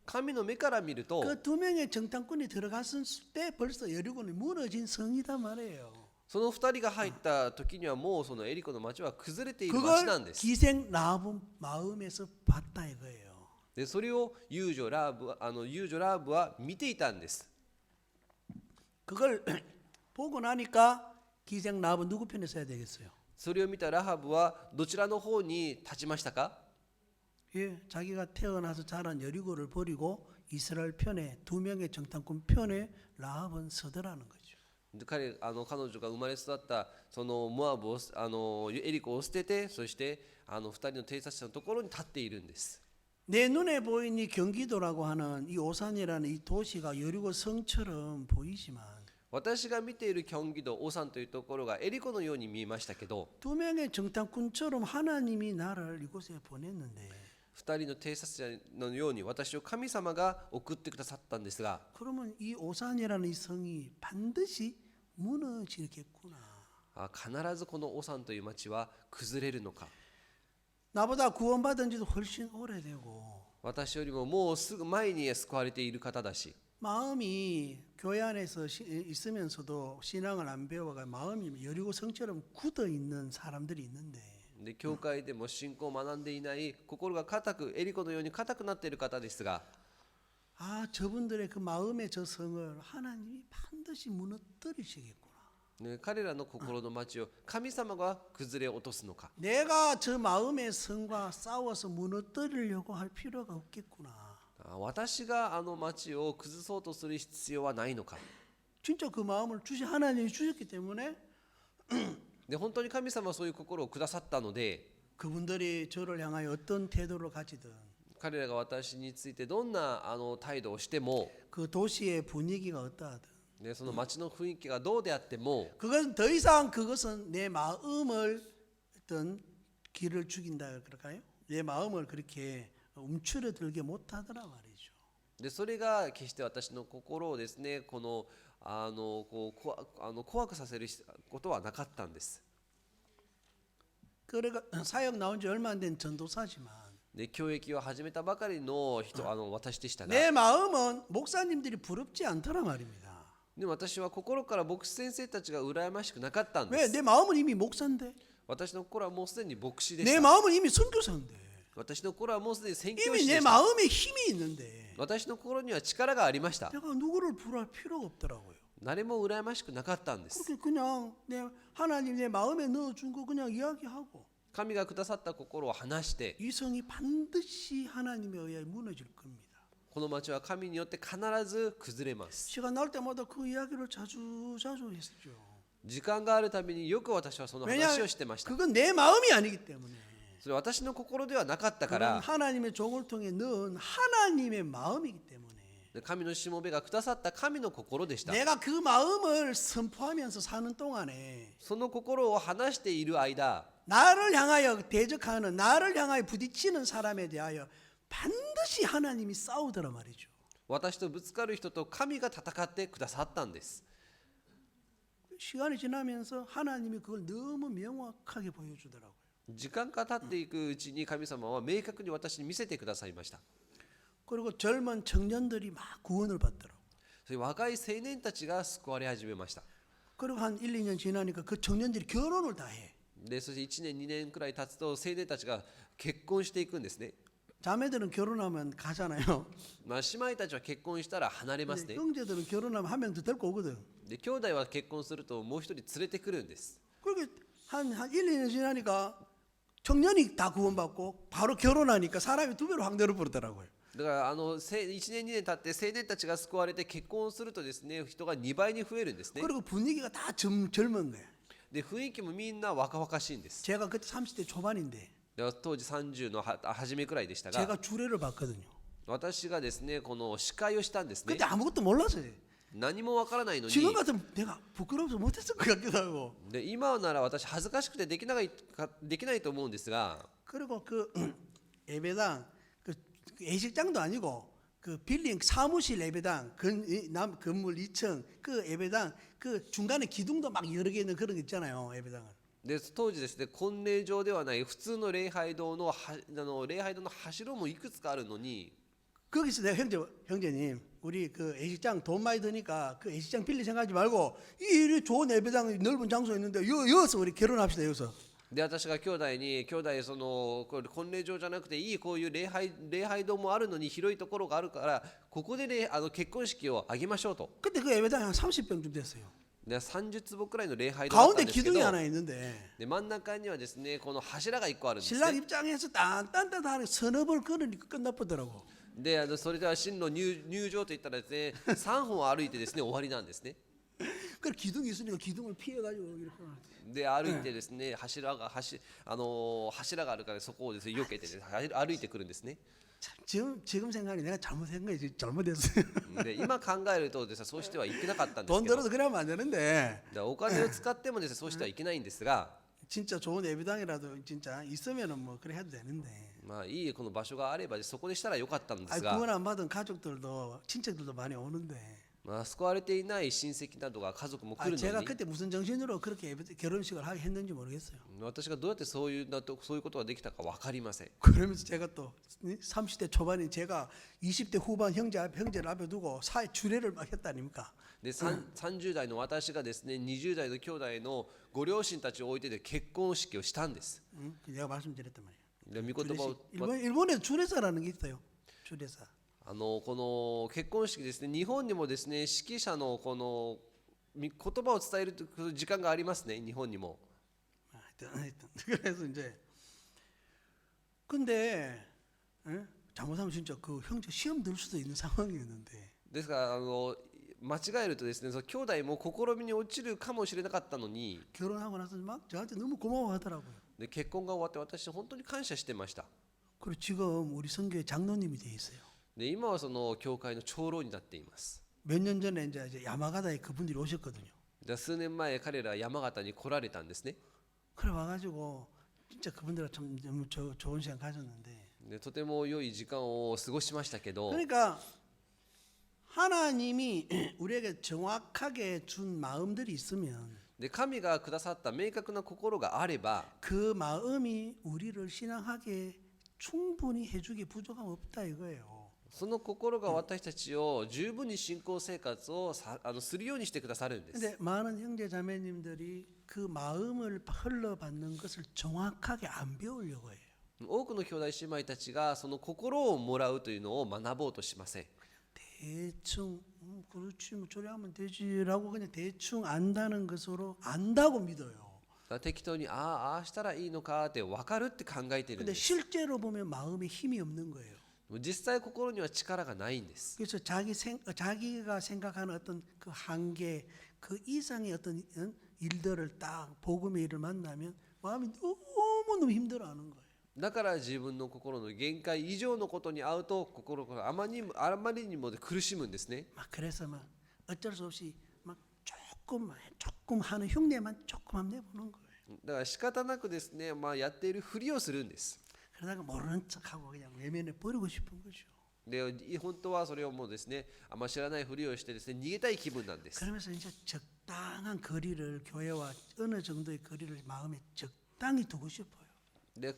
神の目から見ると 그 2명의 정탐꾼이 들어갔을 때 벌써 여리고는 무너진 성이단 말이에요. その2人が入った時にはもうそのエリコの町は崩れている町 그걸 なんです。 기생 라합 마음에서 봤다 이거예요. でそれを遊女ラーブは見ていたんです。 그걸 보고 나니까 기생 라합은 누구 편에 서야 되겠어요? それを見たラハブはどちらの方に立ちましたか？ 예, 자기가 태어나서 자란 여리고를 버리고 이스라엘 편에 2명의 정탐꾼 편에 라합은 서더라는 거죠. 彼女が生まれ育ったそのモアブをエリコを捨ててそして2人の偵察者のところに立っているんです。 내 눈에 보인 이 경기도라고 하는 이 오산이라는 이 도시가 여리고 성처럼 보이지만 私が見ているキョンギ道オサンというところがエリコのように見えましたけど 2명의 정탐꾼처럼 하나님이 나를 이곳에 보냈는데 2人の偵察者のように私を神様が送ってくださったんですが 그러면 이 오산이라는 이 성이 반드시 무너지겠구나. 必ずこのオサンという町は崩れるのか 나보다 구원받은 지도 훨씬 오래되고 私よりももうすぐ前に救われている方だし 마음이 교회 안에서 있으면서도 신앙을 안 배워가 마음이 여리고 성처럼 굳어 있는 사람들이 있는데 で教会でも信仰を学んでいない心が固くエリコのように固くなっている方ですが 저분들의 그 마음의 저 성을 하나님이 반드시 무너뜨리시겠구나. 彼らの心の町を神様が崩れ落とすのか 내가 저 마음의 성과 싸워서 무너뜨리려고 할 필요가 없겠구나. 私が町を崩そうとする必要はないのか 진짜 그 마음을 하나님이 주셨기 때문에 で本当に神様はそういう心をくださったので 그분들이 저를 향하여 어떤 태도를 가지든 彼らが私についてどんな態度をしても 그 도시의 분위기가 어떠하든 でその町の雰囲気がどうであっても 그것은 더 이상 그것은 내 마음을 어떤 길을 죽인다 그럴까요? 내 마음을 그렇게 움츠러들게 못하더라 말이죠. でそれが決して私の心をですね怖くさせることはなかったんです。 그래가 사역 나온 지 얼마 안 된 전도사지만 で教育を始めたばかりの人私でしたが 내 마음은 목사님들이 부럽지 않더라 말입니다. でも私は心から牧師先生たちが羨ましくなかったんで 왜? す。 내 마음은 이미 목사인데. 私の心はもうすでに牧師で 내 した。 마음은 이미 선교사인데. 私の心はもうすでに宣教 이미 師 내 でした。 마음에 힘이 있는데 私の心には力がありました。 내가 누구를 부러울 필요가 없더라고요. 誰も羨ましくなかったんです。 그렇게 그냥 내 하나님 내 마음에 넣어준 거 그냥 이야기하고 神がくださった心を話して、 이 성이 반드시 하나님에 의해 무너질 겁니다. この町は神によって必ず崩れます。 시간 날 때마다 그 이야기를 자주 했었죠. 時間があるたびによく私はその話をしてました。 그건 내 마음이 아니기 때문에 それは私の心ではなかったか 그건 ら、 하나님의 종을 통해 넣은 하나님의 마음이기 때문에 神のしもべがくださった神の心でした。 내가 그 마음을 선포하면서 사는 동안에 その心を話している間、 나를 향하여 대적하는 나를 향하여 부딪히는 사람에 대하여 반드시 하나님이 싸우더라 말이죠. 私とぶつかる人と神が戦ってくださったんです。 시간이 지나면서 하나님이 그걸 너무 명확하게 보여주더라고요. 時間が経っていくうちに神様は明確に私に見せてくださいました。 그리고 젊은 청년들이 막 구원을 받더라고요. それ若い青年たちが救われ始めました。 그리고 한 1, 2년 지나니까 그 청년들이 결혼을 다 해. でそして1年2年くらい経つと青年たちが結婚していくんですね。 자매들은 결혼하면 가잖아요. まあ、姉妹たちは結婚したら離れますね。 형제들은 결혼하면 한 명 더 데리고 오거든. で兄弟は結婚するともう一人連れてくるんです。 그렇게 한 1, 2년 지나니까 청년이 다 구원받고 바로 결혼하니까 사람이 두 배로 확 늘어버리더라고요. だから1年2年経って青年たちが救われて結婚するとですね、人が2倍に増えるんですね。 그리고 분위기가 다 젊은 거예요. で雰囲気もみんな若々しいんです。 제가 그때 30대 초반인데 で当時30の初めくらいでしたが、 제가 주례를 봤거든요. 私がですねこの司会をしたんですね。 그때 아무것도 몰랐어요. 何もわからないのに、 지금 같으면 내가 부끄러워서 못했을 것 같기도 하고. で今なら私恥ずかしくてできないと思うんですが、 그리고 그 예배당 그 예식장도 아니고 그 빌린 사무실 예배당 건물 2층 그 예배당 그 중간에 기둥도 막 여러 개 있는 그런 거 있잖아요. 예배당은. で当時ですね婚礼場ではない普通の礼拝堂の礼拝堂の柱もいくつかあるのに、 거기서 내가 형제님 우리 그 예식장 돈 많이 드니까 그 예식장 빌릴 생각하지 말고 이 좋은 예배당 넓은 장소 있는데 여기서 우리 결혼합시다 여기서. で私が兄弟その婚礼場じゃなくていいこういう礼拝堂もあるのに広いところがあるからここで結婚式を挙げましょうと。 그때 그 예배당이 한 30평쯤 됐어요. で30坪くらいの礼拝堂だった 가운데 んですけ 기둥이 ど、 하나 있는데 で真ん中にはですねこの柱が1個あるんです 신랑 ね。 입장에서 딴딴딴하게 서너 번 걸으니까 끝나보더라고. でそれでは進路入場といったらですね3本歩いてですね終わりなんですね。 그 기둥이 있으니까 기둥을 피해가지고 이렇게. で歩いてですね柱があるからそこをですね避けてですね歩いてくるんですね。 지금 생각이 내가 잘못한 거지 잘못했어요. で今考えるとですねそうしてはいけなかったんです 돈 けど、 들어도 그러면 안 되는데 でお金を使ってもですねそうしてはいけないんですが、 진짜 좋은 예배당이라도 진짜 있으면은 뭐 그래 해도 되는데. まあいいこの場所があればそこでしたらよかったんで 아 すが、 구원 안 받은 가족들도 친척들도 많이 오는데. まあ救われていない親戚などが家族も来る 제가 のに、 그때 무슨 정신으로 그렇게 결혼식을 하게 했는지 모르겠어요. 私がどうやってそういうことができたか分かりません。 그러면서 제가 또 30대 초반인 제가 20대 후반 형제를 앞에 두고 주례를 막 했다 아닙니까? で30代の私がですね20代の兄弟のご両親たちを置いてで結婚式をしたんです。 내가 말씀드렸단 말이에요. で御言葉を 일본에 주례사라는 게 있어요. 주례사. この結婚式ですね日本にもですね指揮者のこの言葉を伝える時間がありますね日本にも。 하여튼 그래서 이제 근데 잘못하면 진짜 그 형제 시험 들 수도 있는 상황이었는데. ですから間違えるとですねその兄弟も試みに落ちるかもしれなかったのに、 결혼하고 나서 막 저한테 너무 고마워하더라고요. で結婚が終わって私本当に感謝してました。 그리고 지금 우리 선교회 장로님이 돼 있어요. で今はその教会の長老になっています。 몇 년 전에 이제 야마가다에 그분들이 오셨거든요. で数年前彼ら山形に来られたんですね。 그래 와가지고 진짜 그분들과 참 너무 좋은 시간 가졌는데. でとても良い時間を過ごしましたけど、 그러니까 하나님이 우리에게 정확하게 준 마음들이 있으면 で神がくださった明確な心があれば、 그 마음이 우리를 신앙하게 충분히 해주기 부족함 없다 이거예요. その心が私たちを十分に信仰生活をするようにしてくださるんです。 근데 많은 형제 자매님들이 그 마음을 흘러받는 것을 정확하게 안 배우려고 해요. 多くの兄弟姉妹たちがその心をもらうというのを学ぼうとしません。 대충 그렇지 뭐 저리 하면 되지라고 그냥 대충 안다는 것으로 안다고 믿어요. 適当にああしたらいいのかって分かるって考えているん 근데 です。 실제로 보면 마음에 힘이 없는 거예요. 実際心には力がないんです。 그래서 자기가 생각하는 어떤 그 한계 그 이상의 어떤 일들을 딱 복음의 일을 만나면 마음이 너무너무 힘들어하는 거예요. だから自分の心の限界以上のことに遭うと心があまりにも苦しむんですね。 막 그래서 막 어쩔 수 없이 막 조금 하는 흉내만 조금 한번 내보는 거예요. だから仕方なくですね、やっているふりをするんです。 그러다가 모르는 척하고 그냥 외면해 버리고 싶은 거죠. で本当はそれをもうですね、あんま知らないふりをしてですね、逃げたい気分なんです。 그러면서 이제 적당한 거리를 교회와 어느 정도의 거리를 마음에 적당히 두고 싶어요. で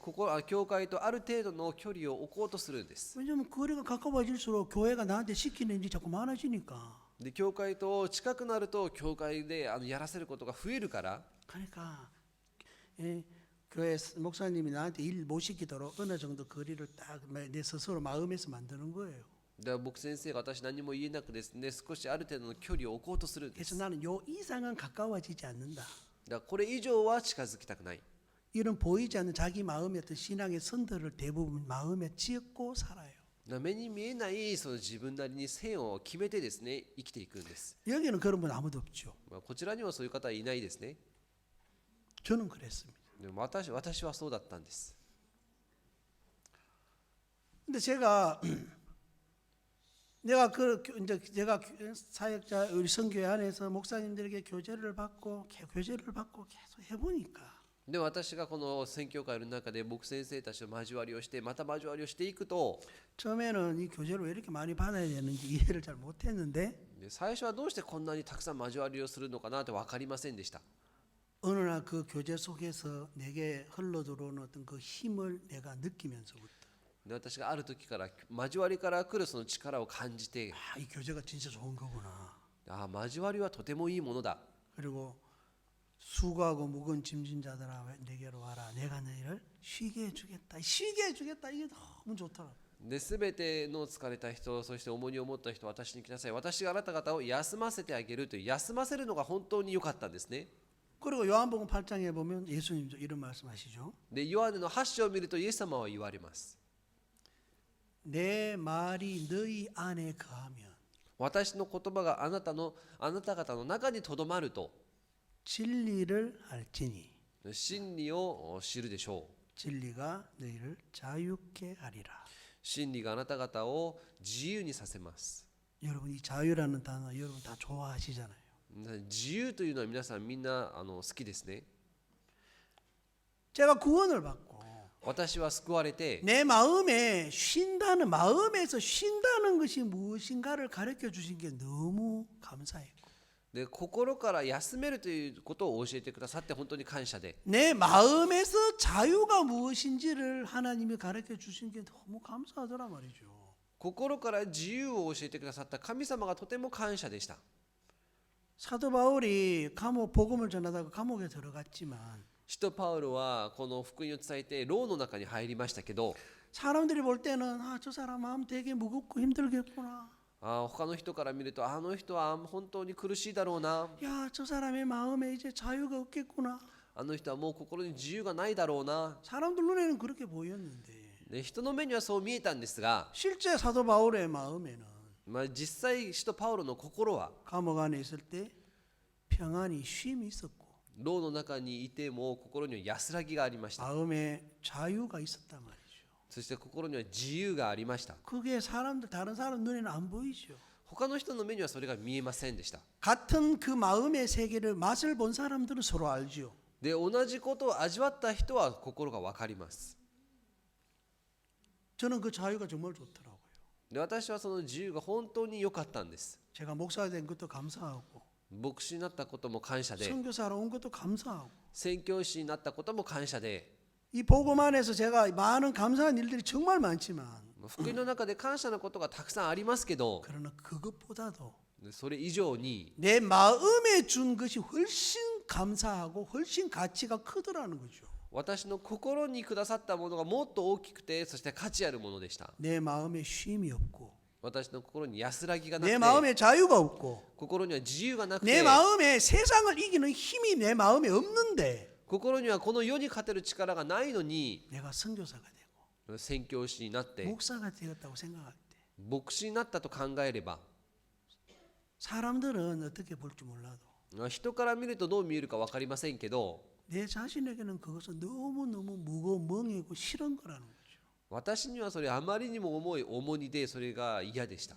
教会とある程度の距離を置こうとするんです。 왜냐면 거리가 가까워질수록 교회가 나한테 시키는 일이 자꾸 많아지니까. で教会と近くなると教会でやらせることが増えるから。 그러니까 교회 목사님이 나한테 일 못 시키도록 어느 정도 거리를 딱 내 스스로 마음에서 만드는 거예요. で僕先生が私何も言えなくですね、少しある程度の距離を置こうとするんです。 그래서 나는 요 이상은 가까워지지 않는다. だからこれ以上は近づきたくない。 이런 보이지 않는 자기 마음의 어떤 신앙의 선들을 대부분 마음에 지었고 살아요. 目に見えないその自分なりに線を決めてですね、生きていくんです。 여기는 그런 분 아무도 없죠. こちらにはそういう方はいないですね。 저는 그랬습니다. でも私はそうだったんです。 근데 제가 제가 사역자 우리 선교회 안에서 목사님들에게 교제를 받고 계속 해보니까 で私がこの宣教会の中で牧先生たちと交わりをしてまた交わりをしていくと、 처음에는 이 교제를 왜 이렇게 많이 받아야 되는지 이해를 잘 못했는데 で最初はどうしてこんなにたくさん交わりをするのかなって分かりませんでした。 어느 날 그 교제 속에서 내게 흘러들어오는 어떤 그 힘을 내가 느끼면서부터 で私がある時から交わりから来るその力を感じて、 이 교제가 진짜 좋은 거구나. 交わりはとてもいいものだ。 그리고 수고하고 무거운 짐진 자들아 내게로 와라. 내가 너희를 쉬게 해주겠다. 이게 너무 좋더라. で全ての疲れた人、そして重荷を持った人、私に来なさい。私があなた方を休ませてあげるという、休ませるのが本当に良かったんですね。 그리고 요한복음 8장에 보면 예수님도 이런 말씀하시죠. でヨハネの8章を見るとイエス様は言われます。 내 말이 너희 안에 거하면 私の言葉があなた方の中にとどまると 진리를 알지니 真理を知るでしょう。 진리가 너희를 자유케 하리라. 真理があなた方を自由にさせます。 여러분 이 자유라는 단어 여러분 다 좋아하시잖아요. 自由というのは皆さんみんな好きですね。 제가 구원을 받고 私は救われて 내 마음에서 쉰다는 것이 무엇인가를 가르쳐 주신 게 너무 감사했고 で心から休めるということを教えてくださって本当に感謝で、 내 마음에서 자유가 무엇인지를 하나님이 가르쳐 주신 게 너무 감사하더라 말이죠. 心から自由を教えてくださった神様がとても感謝でした。 사도 바울이 복음을 전하다가 감옥에 들어갔지만 使徒パウロはこの福音を伝えて牢の中に入りましたけど、 사람들이 볼 때는 저 사람 마음 되게 무겁고 힘들겠구나. 他の人から見るとあの人は本当に苦しいだろうな、 야, 저 사람의 마음에 이제 자유가 없겠구나. あの人はもう心に自由がないだろうな。 사람들 눈에는 그렇게 보였는데 で人の目にはそう見えたんですが、 실제 사도 바울의 마음에는 実際使徒パウロの心は 감옥 안에 있을 때 평안이 쉼이 있었고 牢の中にいても心には安らぎがありました。 마음에 자유가 있었단 말이죠. そして心には自由がありました。 그게 다른 사람 눈에는 안 보이죠. 他の人の目にはそれが見えませんでした。 같은 그 마음의 세계를 맛을 본 사람들은 서로 알죠. で同じことを味わった人は心が分かります。 저는 그 자유가 정말 좋더라고요. で私はその自由が本当に良かったんです。 제가 목사가 된 것도 감사하고 牧師になったことも感謝で、 선교사로 온 것도 감사하고 宣教師になったことも感謝で、 이 복음 안에서 제가 많은 감사한 일들이 정말 많지만 福音の中で感謝のことがたくさんありますけど、 그러나 그것보다도 それ以上に 내 마음에 준 것이 훨씬 감사하고 훨씬 가치가 크더라는 거죠. 私の心にくださったものがもっと大きくて、そして価値あるものでした。 내 마음에 쉼이 없고 私の心に安らぎがな 내 くて、 마음에 자유가 없고 心には自由がなく 내 て、 마음에 세상을 이기는 힘이 내 마음에 없는데 心にはこの世に勝てる力がないのに、 내가 선교사가 되고 宣教師になって 목사가 되었다고 생각할 때 牧師になったと考えれば、 사람들은 어떻게 볼지 몰라도 人から見るとどう見えるか分かりませんけど、 내 자신에게는 그것은 너무너무 무거운 멍이고 싫은 거라는 거죠. 私にはそれあまりにも重い重荷で、それが嫌でした。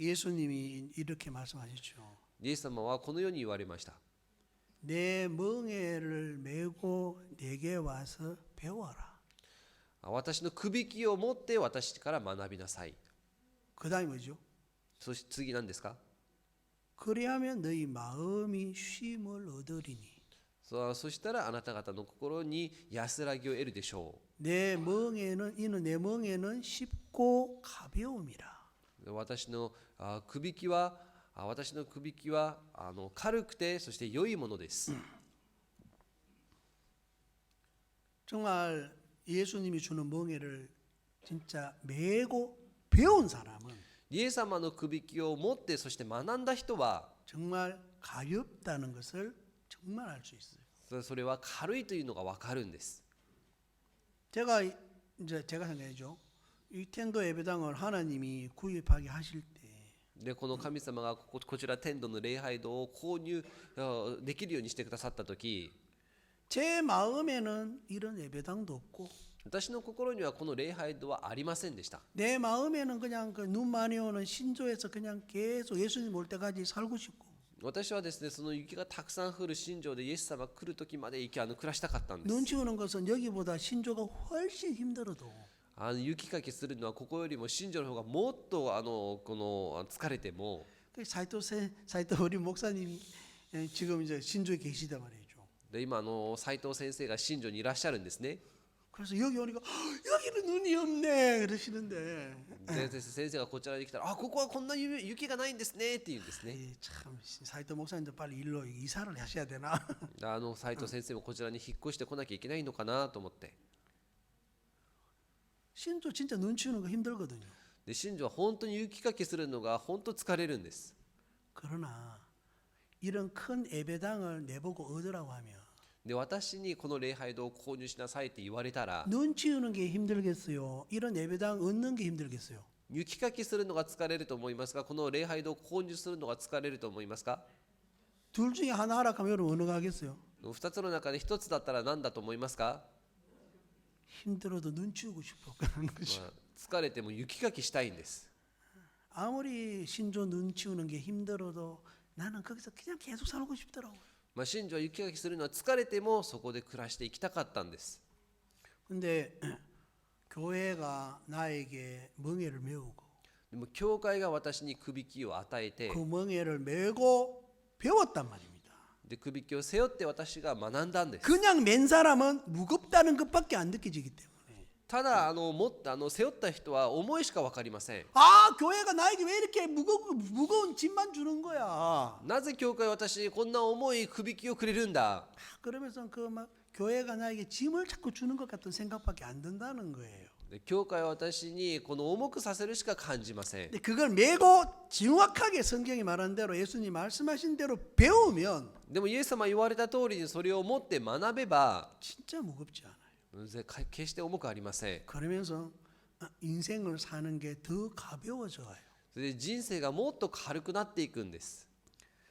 예수님이 이렇게 말씀하셨죠. イエス様はこのように言われました。 내 멍에를 메고 내게 와서 배워라. 私のくびきを持って私から学びなさい。 그다음이 뭐죠? そして次何ですか？ 그리하면 너희 마음이 쉼을 얻으리니. そしたらあなた方の心に安らぎを得るでしょ 내 멍에는 이는 내 멍에는 쉽고 가벼움이라. う。私のくびきは軽くて、そして良いものです。 정말 예수님이 주는 멍에를 진짜 메고 배운 사람은 イエス様のくびきを持って、そして学んだ人は、 정말 가볍다는 것을 정말 알 수 있어요. それは軽いというのが分かるんです。 제가 생각해죠. 이 텐도 예배당을 하나님이 구입하게 하실 때 でこの神様がこちら天童の礼拝堂を購入できるようにしてくださったとき、 제 마음에는 이런 예배당도 없고 私の心にはこの礼拝堂はありませんでした。 내 마음에는 그냥 그 눈 많이 오는 신조에서 그냥 계속 예수님 올 때까지 살고 싶고 私はですね、その雪がたくさん降る新庄でイエス様が来る時まで暮らしたかったんです。 눈 치우는 것은 여기보다 신조가 훨씬 힘들어도 雪かきするのはここよりも新庄の方がもっとこの疲れても、 사이토 우리 목사님이 지금 이제 신조에 계시단 말이죠. で今斉藤先生が新庄にいらっしゃるんですね。 그래서 여기 오니까 여기는 눈이 없네 그러시는데 で先生がこちらに来たら、ここはこんな雪がないんですねって言うんですね。 참 사이토 목사님도 빨리 일로 이사를 하셔야 되나? 斉藤先生もこちらに引っ越してこなきゃいけないのかなと思って。 신조 진짜 눈 치우는 거 힘들거든요. で新庄は本当に雪かきするのが本当疲れるんです。 그러나 이런 큰 예배당을 내보고 얻으라고 하면 で私にこの礼拝堂を購入しなさいって言われたら、 눈 치우는 게 힘들겠어요? 이런 예배당 얻는 게 힘들겠어요? 雪かきするのが疲れると思いますか？この礼拝堂を購入するのが疲れると思いますか？ 둘 중에 하나 하락하면 여러분 어느 거 하겠어요? 2つの中で1つだったら何だと思いますか？ 힘들어도 눈 치우고 싶어 그런 거죠. 疲れても雪かきしたいんです。 아무리 신조 눈 치우는 게 힘들어도 나는 거기서 그냥 계속 살고 싶더라고요. 新庄は雪かきするのは疲れてもそこで暮らしていきたかったんです。 근데 교회가 나에게 멍에를 메우고 でも教会が私にくびきを与えて、 그 멍에를 메고 배웠단 말입니다. でくびきを背負って私が学んだんです。 그냥 맨 사람은 무겁다는 것밖에 안 느껴지기 때문에 ただ背負った人は重いしか分かりません。 아 교회가 나에게 왜 이렇게 무거운 짐만 주는 거야. なぜ教会は私にこんな重いくびきをくれるんだ。 그러면서 그 막 교회가 나에게 짐을 자꾸 주는 것 같은 생각밖에 안 든다는 거예요. で教会は私にこの重くさせるしか感じません。 근데 그걸 메고 정확하게 성경이 말한 대로 예수님 말씀하신 대로 배우면 でもイエス様言われた通りにそれを持って学べば 진짜 무겁지 않아요. 決して重くありません。 그러면서 인생을 사는 게 더 가벼워져요. それで人生がもっと軽くなっていくんです。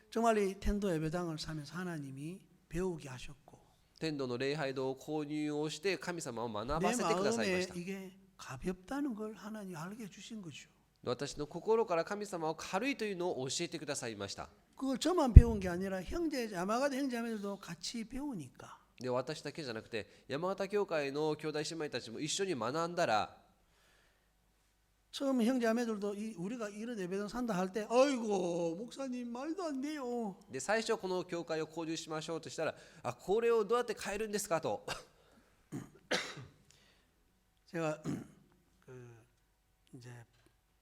정말 이 텐도 예배당을 사면서 하나님이 배우게 하셨고 天童の礼拝堂を購入をして神様を学ば 내 せてくださいま 마음에 した。 이게 가볍다는 걸 하나님이 알게 해주신 거죠. 私の心から神様は軽いというのを教えてくださいました。 그걸 저만 배운 게 아니라 형제 야마가다 형제자매들도 같이 배우니까. で私だけじゃなくて山形教会の兄弟姉妹たちも一緒に学んだら 처음 형제자매들도 우리가 이런 예배당 산다 할 때, 아이고 목사님 말도 안 돼요. で最初この教会を購入しましょうとしたらこれをどうやって買えるんですかと 제가 그 이제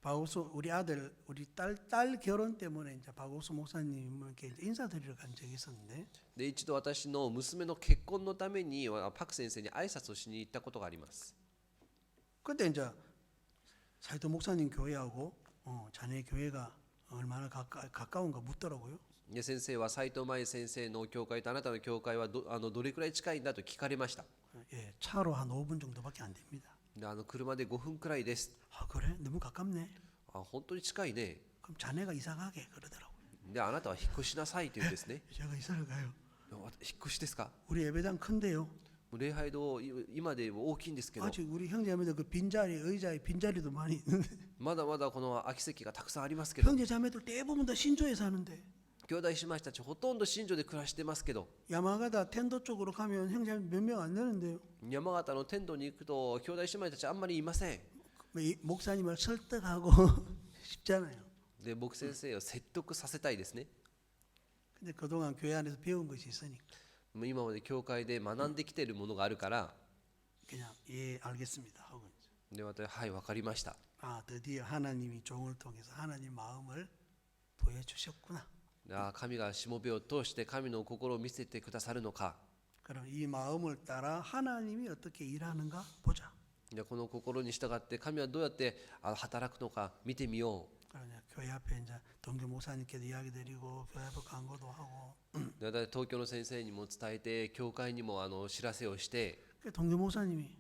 박옥수 우리 아들 우리 딸 결혼 때문에 이제 박옥수 목사님께 인사드리러 간 적이 있었는데 で一度私の娘の結婚のためにパク先生に挨拶をしに行ったことがあります 그때 이제 사이도 목사님 교회하고 자네 교회가 얼마나 가까운가 묻더라고요. で先生は斉藤舞先生の教会とあなたの教会はどれくらい近いんだと聞かれました 예, 차로 한 5분 정도밖에 안 됩니다. で車で5分くらいです 아 그래? 너무 가깝네. 本当に近いね 그럼 자네가 이사 가게 그러더라고요. であなたは引っ越しなさいと言うんですね 제가 이사를 가요. 引っ越しですか 우리 예배당 큰데요. 礼拝堂今で大きいんですけど 아직 우리 형제자매들 그 빈자리 의자에 빈자리도 많이 있는데 まだまだこの空き席がたくさんありますけど 형제자매들 대부분 다 신조에 사는데 兄弟姉妹たちほとんど新庄で暮らしてますけど 야마가다 텐도 쪽으로 가면 형제자매 몇 명 안 되는데요. 山形の天童に行くと兄弟姉妹たちあんまりいません 목사님을 설득하고 싶잖아요. で僕先生を説得させたいですね 근데 그동안 교회 안에서 배운 것이 있으니까 今まで教会で学んできているものがあるから 그냥 예 알겠습니다 하고 이제. で私はい分かりました 아 드디어 하나님이 종을 통해서 하나님 마음을 보여주셨구나. 神がしもべを通して神の心を見せてくださるのか 그럼 이 마음을 따라 하나님이 어떻게 일하는가 보자. でこの心に従って神はどうやって働くのか見てみよ 그러냐 교회 앞에 이제 동교 목사님께도 이야기 드리고 교회 앞에 광고도 하고 うで東京の先生にも伝えて教会にも知らせをして 그 동교 목사님이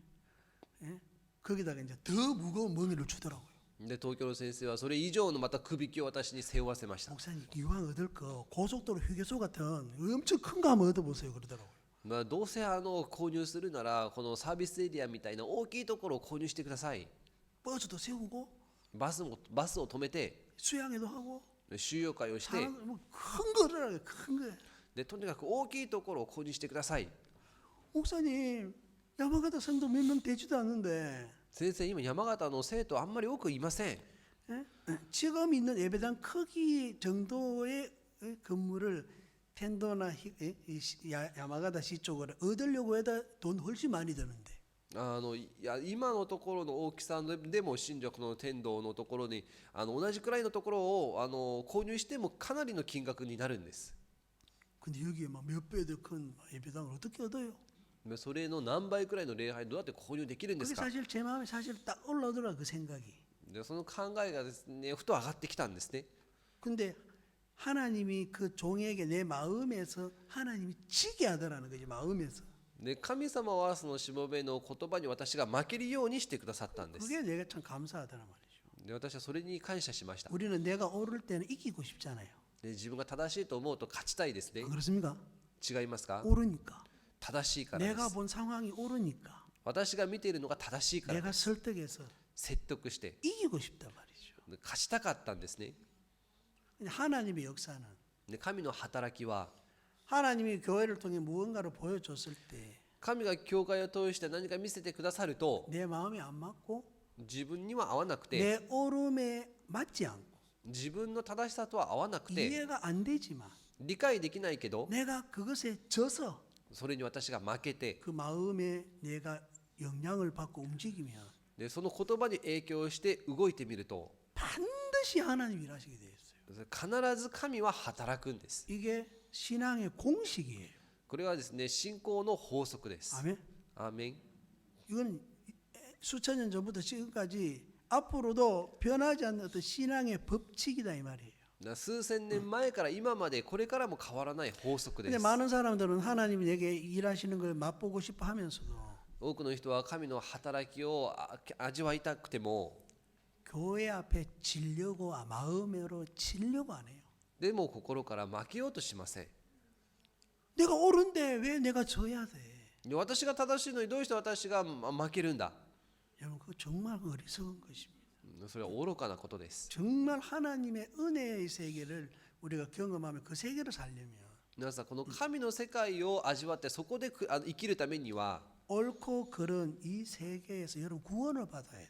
예? 거기다가 이제 더 무거운 멍이를 주더라고요. で東京の先生はそれ以上のまたくびきを私に背負わせました 목사님 이왕 얻을 거 고속도로 휴게소 같은 엄청 큰 거 한번 얻어보세요 그러더라고요. どうせ購入するならこのサービスエリアみたいな大きいところを購入してください 버스도 세우고 バスを止めて 수양회도 하고 収容会をして 큰 거더라고요. 큰 거. でとにかく大きいところを購入してください 목사님 야마가다 성도 몇 명 되지도 않는데 先生今山形の生徒あんまり多くいません 예? 지금 있는 예배당 크기 정도의 건물을 텐도나 야마가다 시 쪽으로 얻으려고 해도 돈 훨씬 많이 드는데 今のところの大きさでも新宿の天童のところに同じくらいのところを購入してもかなりの金額になるんです 근데 여기에 막 몇 배 더 큰 예배당을 어떻게 얻어요? それの何倍くらいの礼拝どうやって購入できるんで 그게 すか 사실 제 마음에 사실 딱 올라오더라 그 생각이. でその考えがですねふと上がってきたんですね 근데 하나님이 그 종에게 내 마음에서 하나님이 지게 하더라는 거지 마음에서. で神様はそのしもべの言葉に私が負けるようにしてくださったんです 그게 내가 참 감사하더란 말이죠. で私はそれに感謝しました 우리는 내가 오를 때는 이기고 싶잖아요. で自分が正しいと思うと勝ちたいですね 안 그렇습니까? 違いますか 오르니까. 正しいからで 내가 す 본 상황이 오르니까. 私が見ているのが正しいから 내가 설득해서 説得して 이기고 싶단 말이죠. 勝ちたかったんですね 하나님의 역사는 で神の働きは 하나님이 교회를 통해 무언가를 보여줬을 때 神が教会を通して何か見せてくださると 내 마음이 안 맞고 自分には合わなくて 내 오름에 맞지 않고 自分の正しさとは合わなくて 이해가 안 되지만 理解できないけど 내가 그것에 져서 それに私が負けて 그 마음에 내가 영향을 받고 움직이면 でその言葉に影響して動いてみると 반드시 하나님이 일하시게 되어 있어요. 必ず神は働くんです 이게 신앙의 공식이에요. これはですね信仰の法則です 아멘. アーメン 이건 수천 년 전부터 지금까지 앞으로도 변하지 않는 어떤 신앙의 법칙이다 이 말이에요. 数千年前から今までこれからも変わらない法則で 근데 す 많은 사람들은 하나님이 내게 일하시는 걸 맛보고 싶어 하면서도 多くの人は神の働きを味わいたくても 교회 앞에 지려고 마음으로 지려고 안 해요. でも心から負けようとしません 내가 옳은데 왜 내가 져야 돼? 私が正しいのにどうして私が負けるんだ 여러분 그거 정말 어리석은 것입니다. それは愚かなことです 정말 하나님의 은혜의 세계를 우리가 경험하면 그 세계를 살려면 皆さん、この神の世界を味わってそこで生きるためには 옳고 그른 이 세계에서 여러분 구원을 받아야 돼요.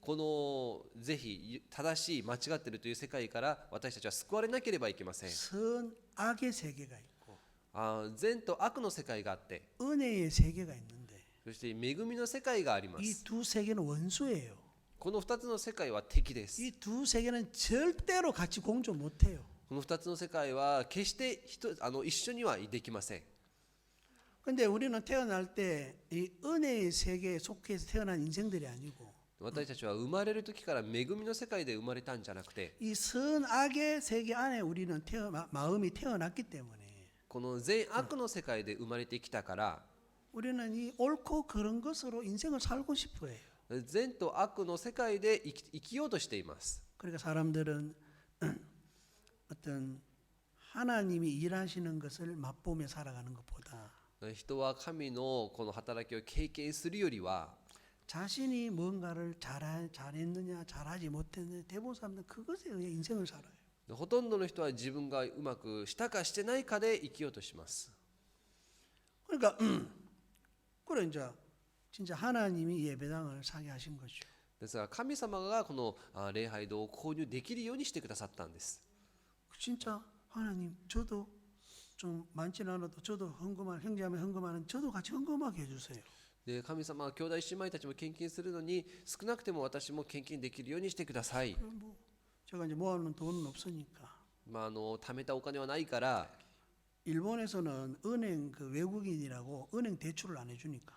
このぜひ正しい間違っているという世界から私たちは救われなければいけません。 선 악의 세계가 있고 善と悪の世界があって、 은혜의 세계가 있는데 そして恵みの世界がありま 이 す。 두 세계는 원수예요. この2つの世界は敵です。 이 두 세계는 절대로 같이 공존 못해요. この2つの世界は決して一緒にはできません。 근데 우리는 태어날 때 이 은혜의 세계에 속해서 태어난 인생들이 아니고 私たちは生まれる時から恵みの世界で生まれたんじゃなくて、 이 선악의 세계 안에 우리는 마음이 태어났기 때문에 この善悪の世界で生まれてきたから、 우리는 이 옳고 그런 것으로 인생을 살고 싶어 해요. 善と悪の世界で生きようとしています。 그러니까 사람들은 어떤 하나님이 일하시는 것을 맛보며 살아가는 것보다 人は神のこの働きを経験するよりは、 자신이 뭔가를 잘했느냐 잘하지 못했느냐 대부분 사람들은 그것에 의해 인생을 살아요. ほとんどの人は自分がうまくしたかしてないかで生きようとします。 그러니까 그래 이제 진짜 하나님이 예배당을 사게 하신 거죠. ですが神様がこの礼拝堂を購入できるようにしてくださったんです。 진짜 하나님 저도 좀 많지는 않아도 저도 헌금한 형제자매 헌금하는 저도 같이 헌금하게 해주세요. で神様は兄弟姉妹たちも献金するのに、少なくても私も献金できるようにしてください。 뭐 제가 이제 모아놓은 돈은 없으니까 貯めたお金はないから、 일본에서는 은행 그 외국인이라고 은행 대출을 안 해주니까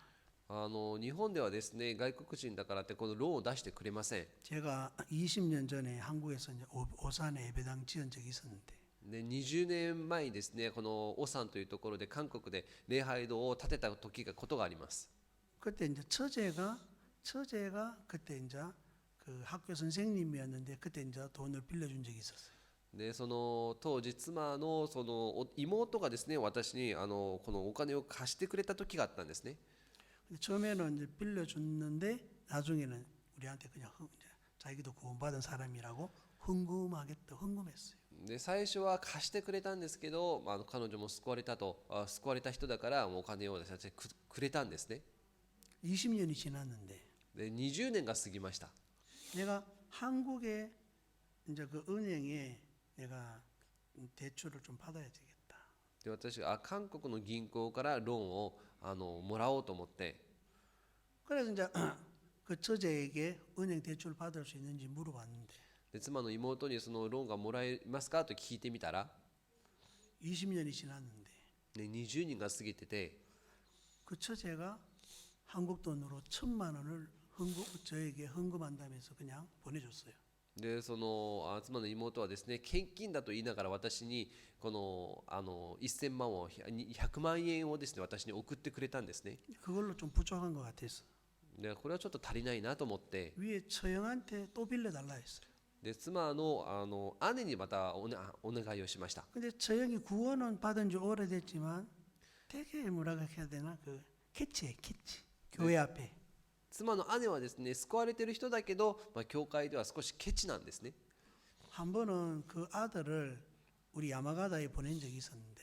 日本ではですね、外国人だからってこのローンを出してくれません。 제가 20년 전에 한국에서 이제 오산에 예배당 지은 적이 있었는데 で20年前にですね、このオサンというところで韓国で礼拝堂を建てたことがあります。 그때 이제 처제가 그때 이제 그 학교 선생님이었는데 그때 이제 돈을 빌려준 적이 있었어요. でその当時妻のその妹がですね、私にこのお金を貸してくれた時があったんですね。 근데 처음에는 이제 빌려줬는데 나중에는 우리한테 그냥 이제 자기도 구원받은 사람이라고 헌금했어요. で最初は貸してくれたんですけど、彼女も救われた人だからもうお金を私たちくれたんですね。 20년이 지났는데 で20年が過ぎました。 내가 한국에 이제 그 은행에 내가 대출을 좀 받아야 되겠다. で私が韓国の銀行からローンをもらおうと思って、 그래서 이제 그 처제에게 은행 대출 받을 수 있는지 물어봤는데 で妻の妹にそのローンがもらえますかと聞いてみたら、 20년이 지났는데 20人が過ぎてて、 그 처제가 한국 돈으로 1,000만 원을 저에게 헌금한다면서 그냥 보내줬어요. でその妻の妹はですね、献金だと言いながら私にこの1000万を100万円をですね、私に送ってくれたんですね。 그걸로 좀 부족한 것 같아서 でこれはちょっと足りないなと思って、 위에 처형한테 또 빌려달라 했어요. で妻の姉にまたお願いをしました。 근데 처형이 구원은 받은 지 오래됐지만 되게 뭐라고 해야 되나 그 캐치해 캐치 교회 앞에 妻の姉はですね、救われている人だけど、教会では少しケチなんですね。 한 번은 그 아들을 우리 야마가다에 보낸 적이 있었는데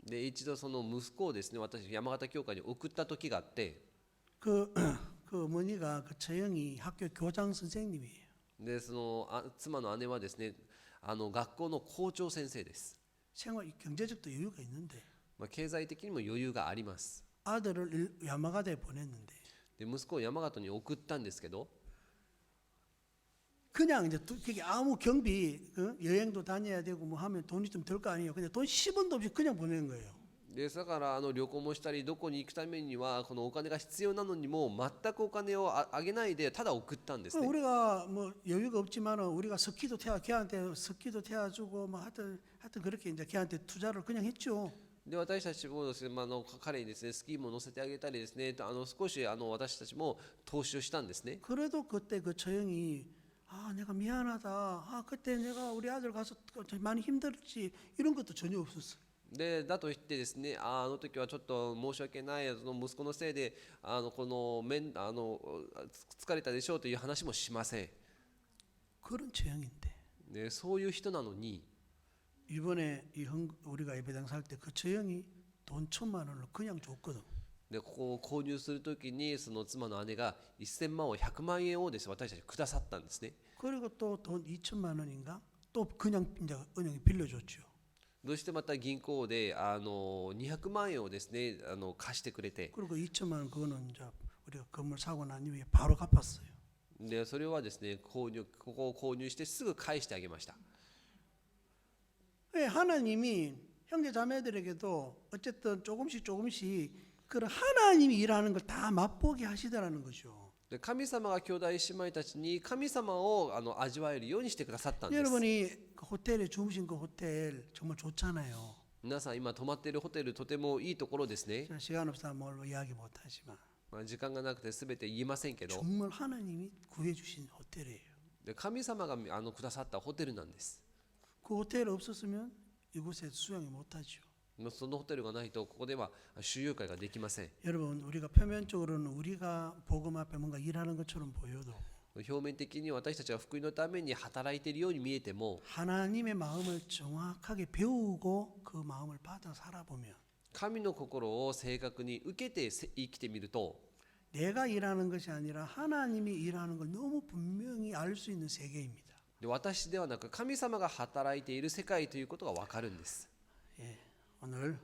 で一度その息子をですね、私山形教会に送った時があって、 그 어머니가 그 처형이 학교 교장 선생님이에요. でその妻の姉はですね、学校の校長先生です。 생활 경제적도 여유가 있는데 経済的にも余裕があります。 아들을 야마가다에 보냈는데 で息子を山形に送ったんですけど、 그냥 이제 그게 아무 경비 여행도 다녀야 되고 뭐 하면 돈이 좀 들 거 아니에요. 근데 돈 10원도 없이 그냥 보낸 거예요. でだから旅行もしたりどこに行くためにはこのお金が必要なのにも全くお金をあげないでただ送ったんですね。 우리가 뭐 여유가 없지만은 우리가 걔한테 스키도 태워주고 뭐 하여튼 그렇게 이제 걔한테 투자를 그냥 했죠. で私たちもですね、彼にですね、スキーも乗せてあげたりですね、少し私たちも投資をしたんですね。 그래도 그때 그 처형이 아 내가 미안하다. 아 그때 내가 우리 아들 가서 많이 힘들었지 이런 것도 전혀 없었어. でだと言ってですね、あの時はちょっと申し訳ない、その息子のせいで疲れたでしょうという話もしません。 그런 처형인데 でそういう人なのに、 이번에 우리가 예배당 살 때 그 처형이 돈 1,000만 원을 그냥 줬거든. でここを購入するときにその妻の姉が1000万を100万円をですね私たちにくださったんですね。 그리고 또 돈 2,000만 원인가 또 그냥 이제 은행에 빌려줬죠. どうしてまた銀行で200万円をですね貸してくれて、 그리고 2,000만 원 그거는 이제 우리가 건물 사고 난 이후에 바로 갚았어요. でそれはですねここを購入してすぐ返してあげました。 예, 하나님이 형제 자매들에게도 어쨌든 조금씩 그런 하나님이 일하는 걸 다 맛보게 하시더라는 거죠. で神様が兄弟姉妹たちに神様を味わえるようにしてくださったんです。 여러분이 그 호텔에 주무신 그 호텔 정말 좋잖아요. 皆さん今泊まっているホテルとてもいいところですね。 제가 시간 없어서 뭘 이야기 못하지만 時間がなくて全て言いませんけど、 정말 하나님이 구해주신 호텔이에요. で神様がくださったホテルなんです。 그 호텔 없었으면 이곳에 수양이 못하죠. そのホテルがないとここでは収容会ができません。 여러분 우리가 표면적으로는 우리가 복음 앞에 뭔가 일하는 것처럼 보여도 表面的に私たちは福音のために働いているように見えても、 하나님의 마음을 정확하게 배우고 그 마음을 받아 살아보면 神の心を正確に受けて生きてみると、 내가 일하는 것이 아니라 하나님이 일하는 걸 너무 분명히 알 수 있는 세계입니다. で私ではなく神様が働いている世界ということが分かるんです。 예, 오늘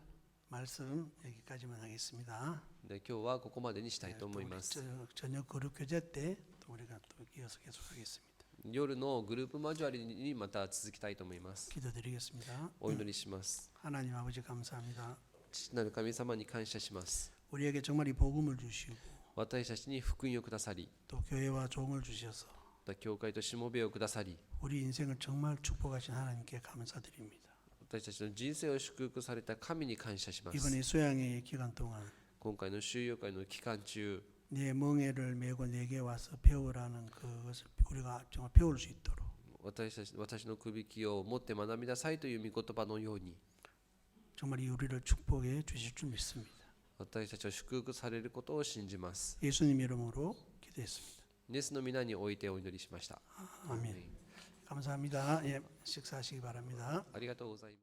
말씀 여기까지만 하겠습니다. で今日はここまでにしたいと思い 또 ま 우리 す。 저녁 그룹 교제 때 또 우리가 또 이어서 계속하겠습니다. 夜のグループ交わりにまた続きたいと思います。 기도드리겠습니다. お祈りします。 하나님 아버지 감사합니다. 父なる神様に感謝します。 우리에게 정말 이 복음을 주시고 私たちに福音をくださり、 또 교회와 종을 주셔서 また教会としもべをくださり、 우리 인생을 정말 축복하신 하나님께 감사드립니다. 私たちの人生を祝福された神に感謝します。 이번 이 수양의 기간 동안 今回の収容会の期間中、 내 멍에를 메고 내게 와서 배우라는 그것을 우리가 정말 배울 수 있도록 私のくびきを持って学びなさいという御言葉のように、 정말 이 우리를 축복해 주실 줄 믿습니다. 私たちを祝福されることを信じます。 예수님 이름으로 기도했습니다. イエスの皆においてお祈りしました。 아멘. 감사합니다. 예, 식사하시기 바랍니다. ありがとうございます。